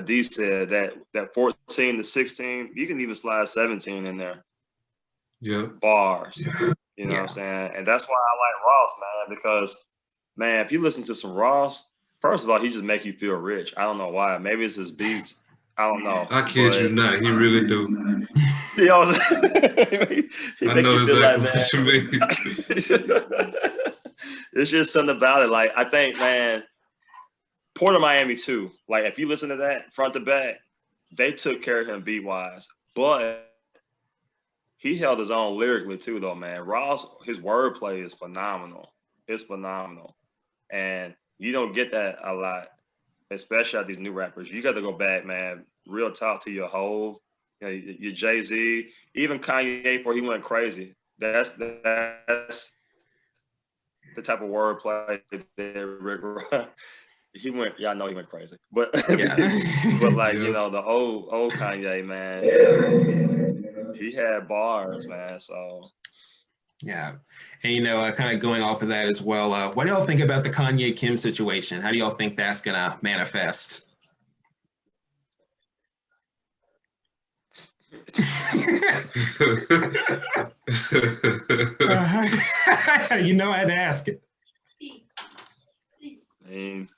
D said, that 14 to 16, you can even slide 17 in there. Yeah. Bars. You know what I'm saying? And that's why I like Ross, man, because man, if you listen to some Ross, first of all, he just make you feel rich. I don't know why. Maybe it's his beats. I don't know. I kid you not. He really do. You know what I'm saying? I know exactly what you mean. It's just something about it. Like, I think, man, Port of Miami too. Like, if you listen to that front to back, they took care of him beat-wise. But he held his own lyrically too, though, man. Ross, his wordplay is phenomenal. It's phenomenal. And you don't get that a lot, especially out these new rappers. You got to go back, man. Real talk to your Hov, your Jay-Z, even Kanye before he went crazy. That's the type of wordplay that Rick Ross. He went crazy. But but like, the old Kanye, man, he had bars, man. So yeah. And kind of going off of that as well, what do y'all think about the Kanye Kim situation? How do y'all think that's gonna manifest? I had to ask it. I mean,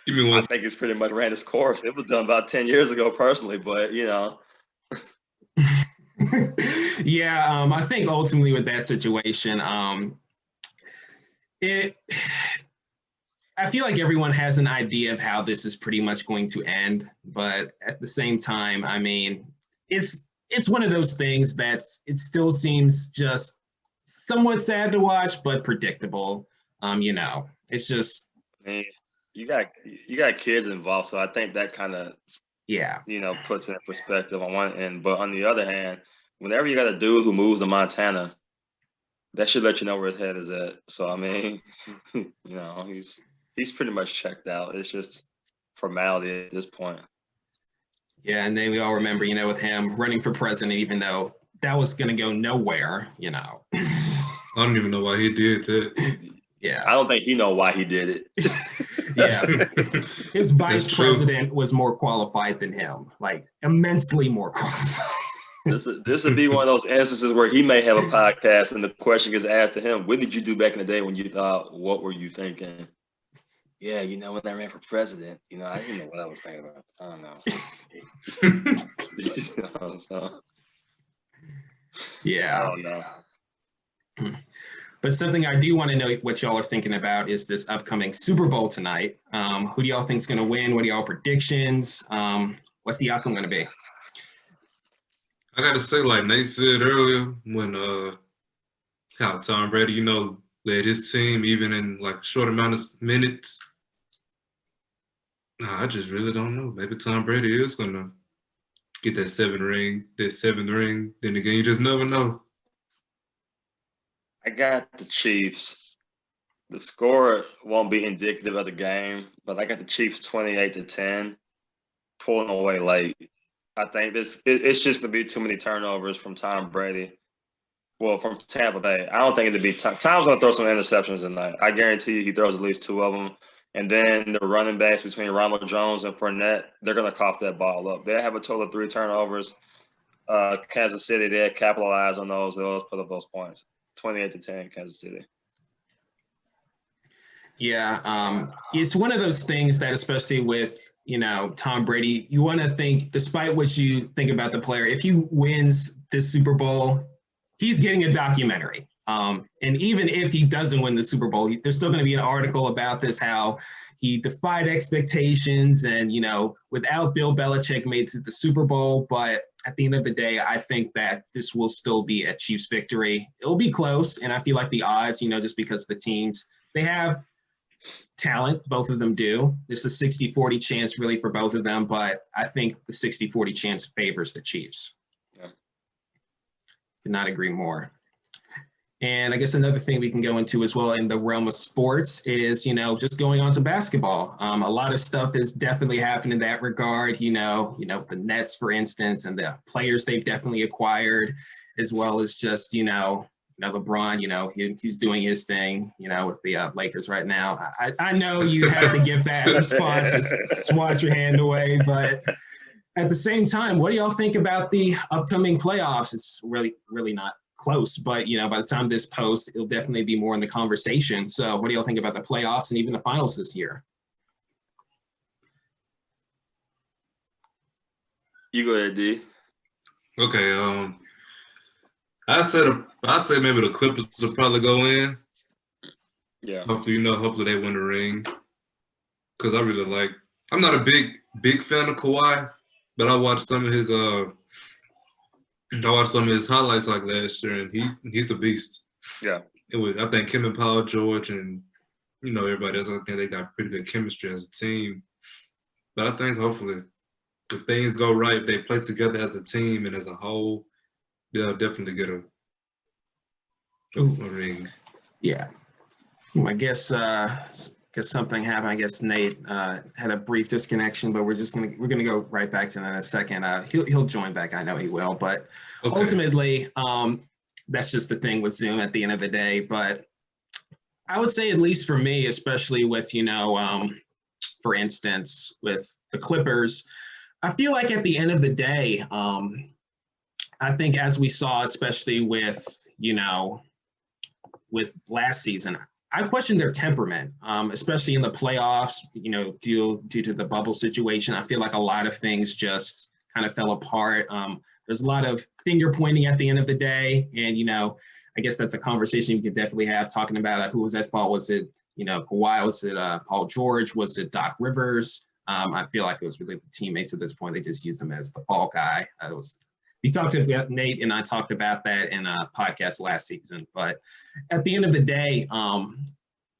Give me one. I think it's pretty much ran its course. It was done about 10 years ago, personally, but Yeah, I think ultimately with that situation, I feel like everyone has an idea of how this is pretty much going to end, but at the same time, I mean, it's one of those things it still seems just somewhat sad to watch, but predictable. It's just. I mean, you got kids involved, so I think that kind of puts it in perspective on one end. But on the other hand, whenever you got a dude who moves to Montana, that should let you know where his head is at. So I mean, he's pretty much checked out. It's just formality at this point. Yeah, and then we all remember, with him running for president, even though that was going to go nowhere, I don't even know why he did that. Yeah. I don't think he know why he did it. Yeah. His vice president was more qualified than him, like immensely more qualified. This would be one of those instances where he may have a podcast and the question gets asked to him, what did you do back in the day when you thought, what were you thinking? Yeah, when I ran for president, I didn't know what I was thinking about. I don't know. So, yeah. I don't know. But something I do want to know what y'all are thinking about is this upcoming Super Bowl tonight. Who do y'all think is going to win? What are y'all predictions? What's the outcome going to be? I got to say, like Nate said earlier, when how Tom Brady, led his team even in like a short amount of minutes. I just really don't know. Maybe Tom Brady is going to get that seventh ring. Then again, you just never know. I got the Chiefs. The score won't be indicative of the game, but I got the Chiefs 28-10, pulling away late. I think it's just going to be too many turnovers from Tom Brady. Well, from Tampa Bay. I don't think it'll be Tom's going to throw some interceptions tonight. I guarantee you he throws at least 2 of them. And then the running backs between Ronald Jones and Fournette, they're going to cough that ball up. They have a total of 3 turnovers. Kansas City, they capitalize on those. They'll put up those points. 28-10, Kansas City. Yeah, it's one of those things that, especially with Tom Brady, you want to think, despite what you think about the player, if he wins this Super Bowl, he's getting a documentary. And even if he doesn't win the Super Bowl, there's still going to be an article about this, how he defied expectations and, without Bill Belichick made it to the Super Bowl. But at the end of the day, I think that this will still be a Chiefs victory. It'll be close. And I feel like the odds, just because the teams, they have talent, both of them do. It's a 60-40 chance really for both of them, but I think the 60-40 chance favors the Chiefs. Yeah. Could not agree more. And I guess another thing we can go into as well in the realm of sports is, just going on to basketball. A lot of stuff has definitely happened in that regard, the Nets, for instance, and the players they've definitely acquired, as well as just, LeBron, he's doing his thing, with the Lakers right now. I know you had to give that response, just swat your hand away, but at the same time, what do y'all think about the upcoming playoffs? It's really, really not close, but by the time this post, it'll definitely be more in the conversation. So what do y'all think about the playoffs and even the finals this year? You go ahead, D. Okay, I said maybe the Clippers will probably go in. Yeah. Hopefully they win the ring. Because I'm not a big fan of Kawhi, but I watched some of his highlights like last year, and he's a beast. Yeah. I think him and Paul George and everybody else, I think they got pretty good chemistry as a team. But I think hopefully if things go right, if they play together as a team and as a whole, they'll definitely get a ring. Yeah. I guess something happened. I guess Nate had a brief disconnection, but we're gonna go right back to that in a second. He'll join back. I know he will, but Okay. Ultimately, that's just the thing with Zoom at the end of the day. But I would say, at least for me, especially with for instance, with the Clippers, I feel like at the end of the day, I think as we saw, especially with with last season, I question their temperament, especially in the playoffs, due to the bubble situation. I feel like a lot of things just kind of fell apart. There's a lot of finger pointing at the end of the day. And, I guess that's a conversation we could definitely have, talking about who was at fault. Was it, Kawhi? Was it Paul George? Was it Doc Rivers? I feel like it was really the teammates at this point. They just used him as the fall guy. We talked about, Nate and I talked about that in a podcast last season. But at the end of the day,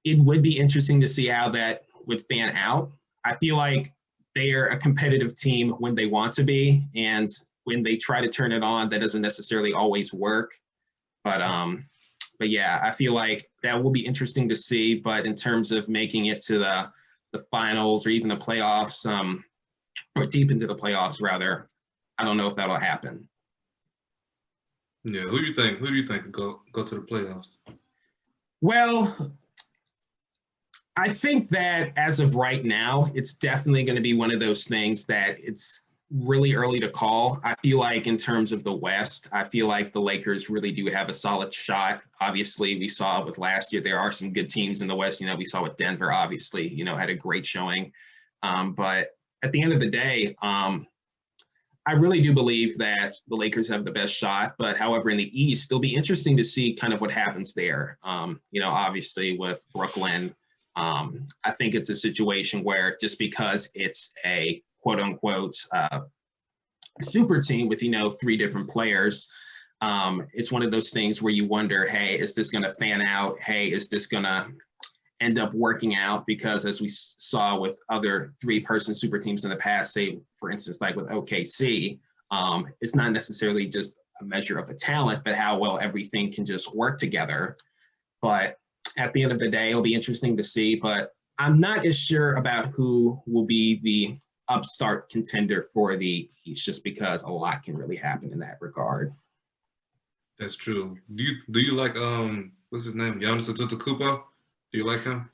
it would be interesting to see how that would fan out. I feel like they are a competitive team when they want to be, and when they try to turn it on, that doesn't necessarily always work. But yeah, I feel like that will be interesting to see. But in terms of making it to the finals or even the playoffs, or deep into the playoffs rather, I don't know if that'll happen. Yeah, who do you think will go to the playoffs? Well, I think that as of right now, it's definitely going to be one of those things that it's really early to call. I feel like in terms of the West, I feel like the Lakers really do have a solid shot. Obviously, we saw with last year, there are some good teams in the West. We saw with Denver, obviously, had a great showing. But at the end of the day, I really do believe that the Lakers have the best shot. But however, in the East, it'll be interesting to see kind of what happens there. Obviously with Brooklyn, I think it's a situation where just because it's a quote unquote super team with, 3 different players, it's one of those things where you wonder, hey, is this going to fan out? Hey, is this going to end up working out? Because as we saw with other 3-person super teams in the past, say, for instance, like with OKC, it's not necessarily just a measure of the talent, but how well everything can just work together. But at the end of the day, it'll be interesting to see. But I'm not as sure about who will be the upstart contender for the East, just because a lot can really happen in that regard. That's true. Do you like what's his name? Giannis Antetokounmpo? Do you like him?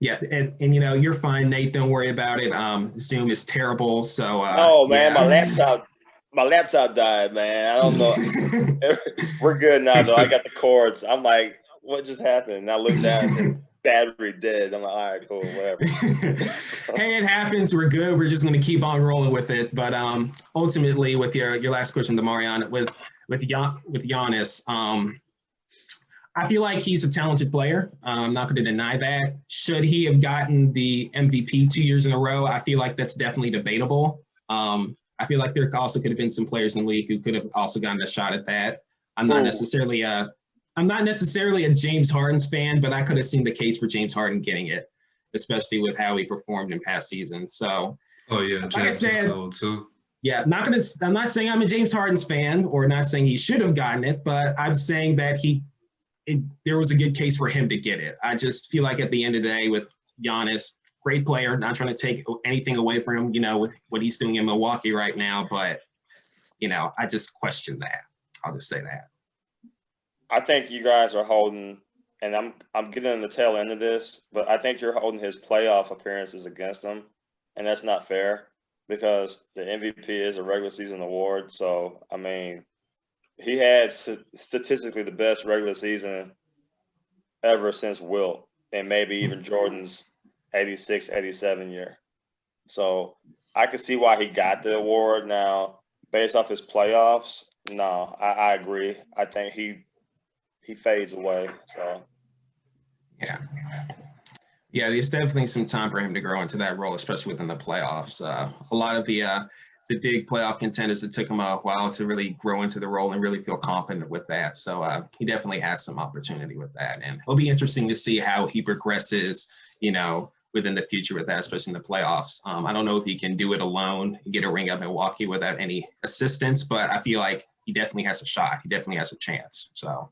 Yeah, and you're fine, Nate. Don't worry about it. Zoom is terrible, so. Oh man, yeah. my laptop died, man. I don't know. We're good now, though. I got the cords. I'm like, what just happened? And I looked down. battery dead. I'm like, all right, cool, whatever. Hey, it happens. We're good. We're just going to keep on rolling with it. But ultimately, with your last question, Demarrion, with Giannis, I feel like he's a talented player. I'm not going to deny that. Should he have gotten the MVP 2 years in a row? I feel like that's definitely debatable. I feel like there also could have been some players in the league who could have also gotten a shot at that. I'm not necessarily a James Harden's fan, but I could have seen the case for James Harden getting it, especially with how he performed in past seasons. So, James like I said, is cold too. Yeah, I'm not saying I'm a James Harden's fan, or not saying he should have gotten it, but I'm saying that there was a good case for him to get it. I just feel like at the end of the day, with Giannis, great player, not trying to take anything away from him, with what he's doing in Milwaukee right now, but I just question that. I'll just say that. I think you guys are holding, and I'm getting in the tail end of this, but I think you're holding his playoff appearances against him, and that's not fair because the MVP is a regular season award. So I mean, he had statistically the best regular season ever since Wilt, and maybe even Jordan's 86, 87 year. So I can see why he got the award. Now, based off his playoffs, no, I agree. I think he fades away. So yeah, there's definitely some time for him to grow into that role, especially within the playoffs. A lot of the big playoff contenders, it took him a while to really grow into the role and really feel confident with that. So he definitely has some opportunity with that, and it'll be interesting to see how he progresses, within the future with that, especially in the playoffs. I don't know if he can do it alone and get a ring at Milwaukee without any assistance, but I feel like he definitely has a shot. He definitely has a chance. So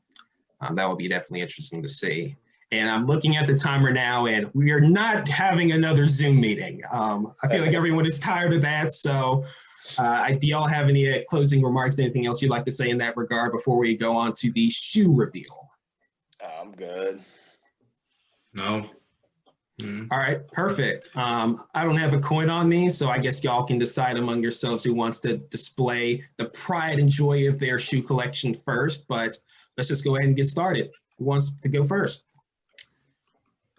that will be definitely interesting to see. And I'm looking at the timer now, and we are not having another Zoom meeting. I feel like everyone is tired of that. So do y'all have any closing remarks, anything else you'd like to say in that regard before we go on to the shoe reveal? I'm good. No. All right, perfect. I don't have a coin on me, so I guess y'all can decide among yourselves who wants to display the pride and joy of their shoe collection first. But let's just go ahead and get started. Who wants to go first?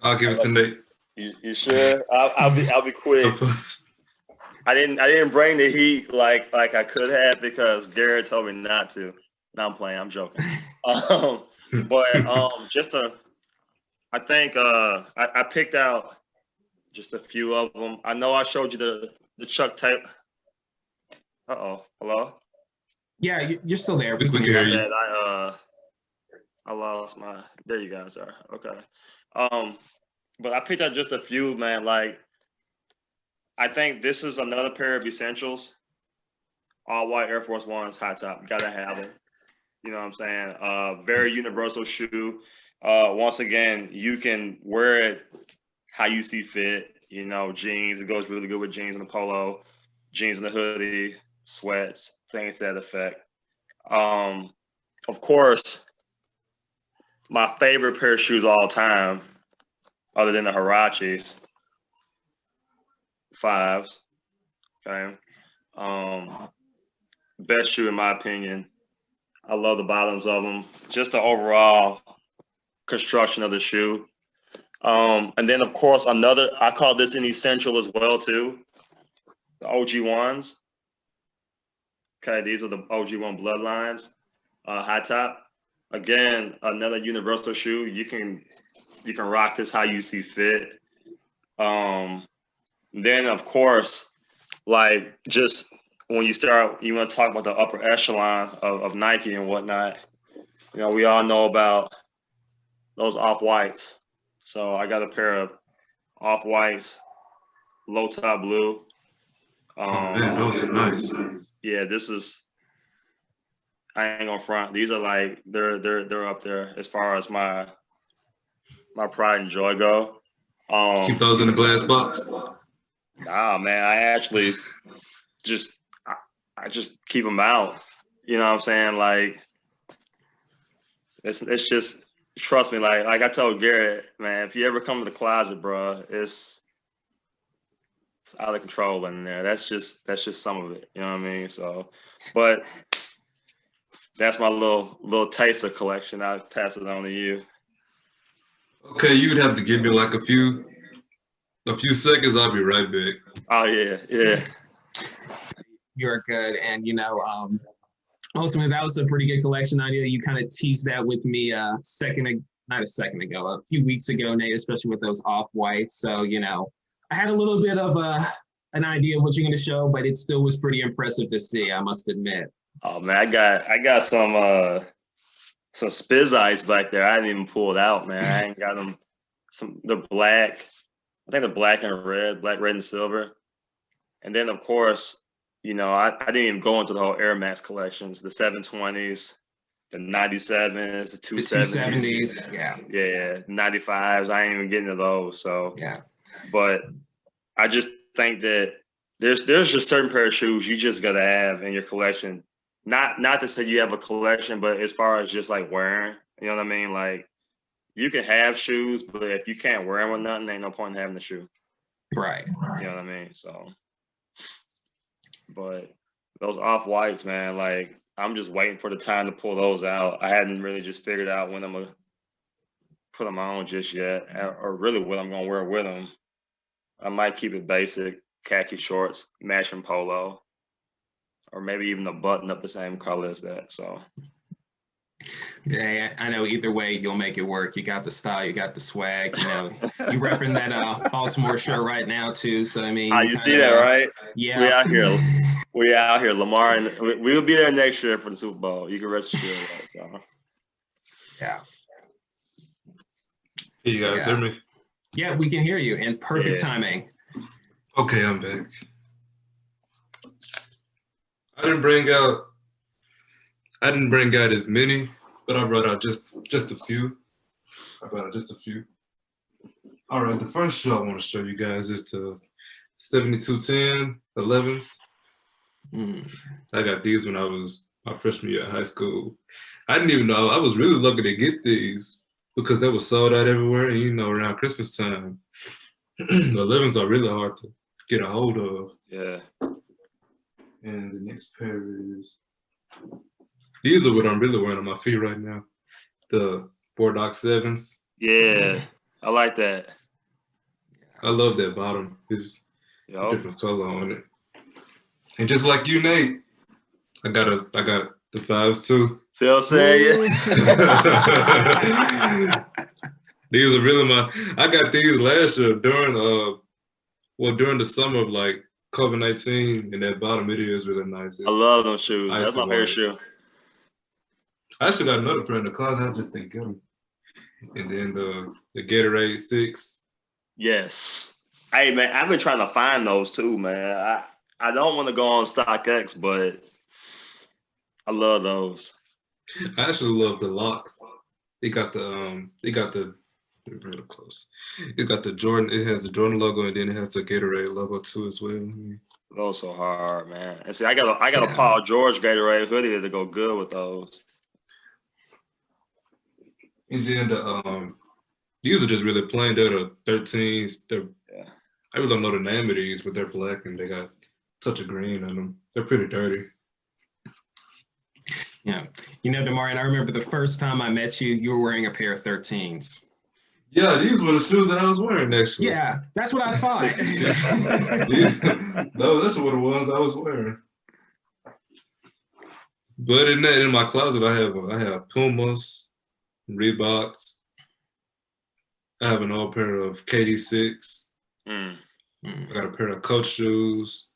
I'll give it to Nate. You sure? I'll be quick. I didn't bring the heat like I could have because Garrett told me not to. No, I'm playing. I'm joking. I think I picked out just a few of them. I know I showed you the Chuck type. Hello? Yeah, you're still there. We can hear you. I lost my. There you guys are. Okay. But I picked out just a few, man. Like, I think this is another pair of essentials. All white Air Force Ones, high top. Gotta have them. You know what I'm saying? Very universal shoe. Once again, you can wear it how you see fit. Jeans. It goes really good with jeans and a polo, jeans and a hoodie, sweats, things to that effect. Of course, my favorite pair of shoes of all time, other than the Huaraches, 5s. Okay. Best shoe in my opinion. I love the bottoms of them. Just the overall construction of the shoe. And then of course I call this an essential as well too. The OG1s. Okay, these are the OG1 bloodlines. High top. Again, another universal shoe. You can rock this how you see fit. Then of course, like just when you want to talk about the upper echelon of Nike and whatnot, we all know about those off-whites. So I got a pair of off-whites, low top blue. Man, those are nice. Yeah, I ain't gonna front. These are like they're up there as far as my pride and joy go. Keep those in a glass box. Nah, man, I actually I just keep them out. You know what I'm saying? Like it's just trust me. Like I told Garrett, man, if you ever come to the closet, bro, it's out of control in there. That's just some of it. You know what I mean? So, but that's my little taster collection. I'll pass it on to you. Okay, you would have to give me like a few seconds. I'll be right back. Oh yeah. You're good. And, ultimately, that was a pretty good collection idea. You kind of teased that with me not a second ago, a few weeks ago, Nate, especially with those off-whites. So, I had a little bit of an idea of what you're going to show, but it still was pretty impressive to see, I must admit. Oh man, I got some Spizz Ice back there. I didn't even pull it out, man. I ain't got them. They're black. I think they're black, red, and silver. And then of course, I didn't even go into the whole Air Max collections, the 720s, the 97s, the 270s. Yeah, 95s. I ain't even getting to those. So yeah. But I just think that there's just certain pair of shoes you just gotta have in your collection. Not to say you have a collection, but as far as just like wearing, you know what I mean? Like you can have shoes, but if you can't wear them with nothing, ain't no point in having the shoe. Right. You know what I mean? So, but those off-whites, man, like I'm just waiting for the time to pull those out. I hadn't really just figured out when I'm gonna put them on just yet, or really what I'm gonna wear with them. I might keep it basic, khaki shorts, matching polo, or maybe even a button up the same color as that. So, yeah, I know either way you'll make it work. You got the style, you got the swag. You repping that Baltimore shirt right now too. So I mean, you see that, right? Yeah, we out here. We out here, Lamar, and we'll be there next year for the Super Bowl. You can rest assured of that. So, yeah. Hey, you guys hear me? Yeah, we can hear you in perfect timing. Okay, I'm back. I didn't bring out as many, but I brought out just a few. All right, the first shoe I want to show you guys is the 7210 11s. I got these when I was my freshman year of high school. I didn't even know. I was really lucky to get these because they were sold out everywhere. And around Christmas time, the 11s are really hard to get a hold of. Yeah. And the next pair is, these are what I'm really wearing on my feet right now. The Bordeaux 7s. Yeah, I like that. I love that bottom. It's a different color on it. And just like you, Nate, I got the 5s too. See what I'm saying? These are really I got these last year during the summer of like COVID-19, and that bottom it is really nice. I love those shoes. That's my favorite shoe. I actually got another pair in the closet. I just didn't get them. And then the Gatorade 6. Yes. Hey man, I've been trying to find those too, man. I don't want to go on StockX, but I love those. I actually love the lock. They're really close. It got the Jordan. It has the Jordan logo, and then it has the Gatorade logo too as well. Those so hard, man. And see, I got a Paul George Gatorade hoodie to go good with those. And then these are just really plain. They're the 13s. I really don't know the name of these, but they're black and they got a touch of green on them. They're pretty dirty. Yeah. Demarrion, I remember the first time I met you, you were wearing a pair of 13s. Yeah, these were the shoes that I was wearing, actually. Yeah, that's what I thought. No, that's what the ones I was wearing. But in my closet, I have Pumas, Reeboks. I have an old pair of KD6. I got a pair of Coach shoes.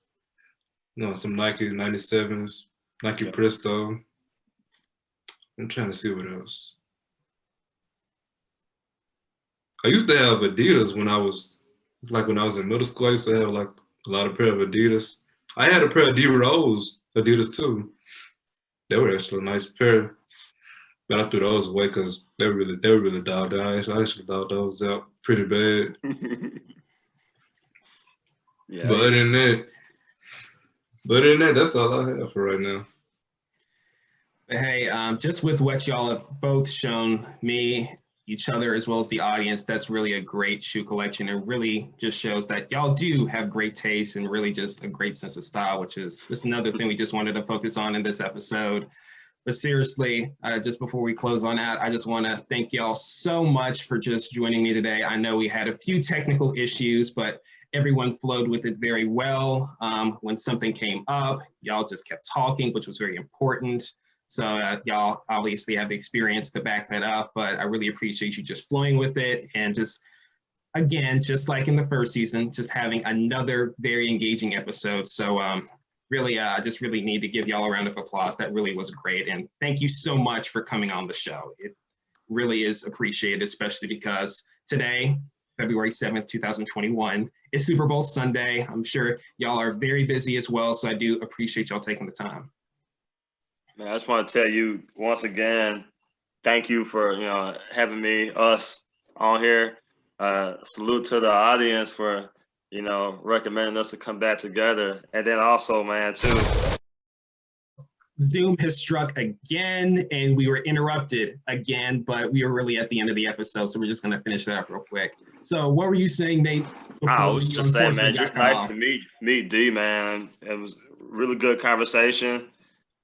Some Nike 97s, Nike Presto. I'm trying to see what else. I used to have Adidas when I was in middle school. I used to have like a lot of pair of Adidas. I had a pair of Adidas too. They were actually a nice pair, but I threw those away because they were really dialed down. I actually dialed those out pretty bad. Yeah. But other than that, that's all I have for right now. Hey, just with what y'all have both shown me, each other, as well as the audience, that's really a great shoe collection. It really just shows that y'all do have great taste and really just a great sense of style, which is just another thing we just wanted to focus on in this episode. But seriously, just before we close on out, I just want to thank y'all so much for just joining me today. I know we had a few technical issues, but everyone flowed with it very well. When something came up, y'all just kept talking, which was very important. So y'all obviously have the experience to back that up, but I really appreciate you just flowing with it and just, again, just like in the first season, just having another very engaging episode. So really, I just really need to give y'all a round of applause. That really was great. And thank you so much for coming on the show. It really is appreciated, especially because today, February 7th, 2021, is Super Bowl Sunday. I'm sure y'all are very busy as well. So I do appreciate y'all taking the time. Man, I just want to tell you once again, thank you for having us on here. Salute to the audience for recommending us to come back together, and then also, man, too. Zoom has struck again, and we were interrupted again, but we were really at the end of the episode, so we're just gonna finish that up real quick. So, what were you saying, Nate? I was just saying, man, just nice to meet D, man. It was a really good conversation.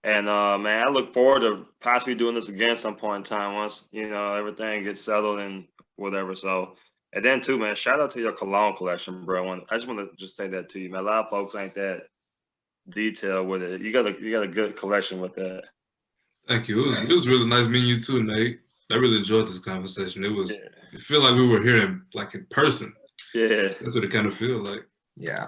And man, I look forward to possibly doing this again some point in time once everything gets settled and whatever. So, and then too, man, shout out to your cologne collection, bro. I just want to just say that to you, man. A lot of folks ain't that detailed with it. You got a good collection with that. Thank you. It was really nice meeting you too, Nate. I really enjoyed this conversation. It feel like we were here in person. Yeah, that's what it kind of feels like. Yeah.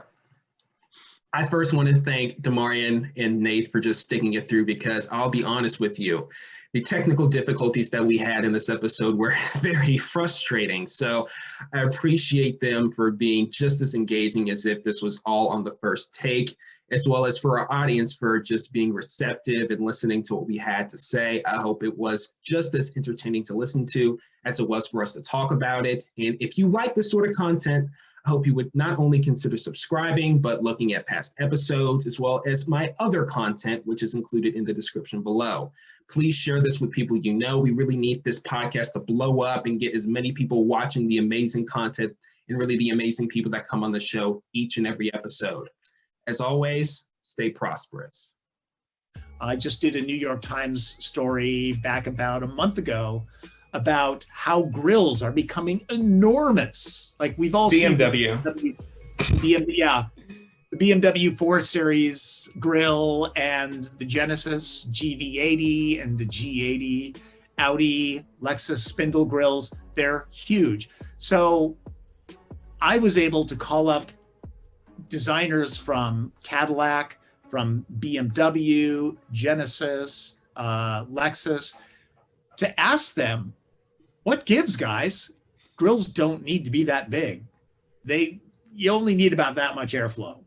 I first want to thank Demarrion and Nate for just sticking it through, because I'll be honest with you, the technical difficulties that we had in this episode were very frustrating. So I appreciate them for being just as engaging as if this was all on the first take, as well as for our audience for just being receptive and listening to what we had to say. I hope it was just as entertaining to listen to as it was for us to talk about it. And if you like this sort of content, I hope you would not only consider subscribing, but looking at past episodes, as well as my other content, which is included in the description below. Please share this with people you know. We really need this podcast to blow up and get as many people watching the amazing content and really the amazing people that come on the show each and every episode. As always, stay prosperous. I just did a New York Times story back about a month ago about how grills are becoming enormous. Like we've all seen the BMW 4 Series grill and the Genesis GV80 and the G80, Audi, Lexus spindle grills. They're huge. So I was able to call up designers from Cadillac, from BMW, Genesis, Lexus, to ask them, what gives, guys? Grills don't need to be that big. You only need about that much airflow.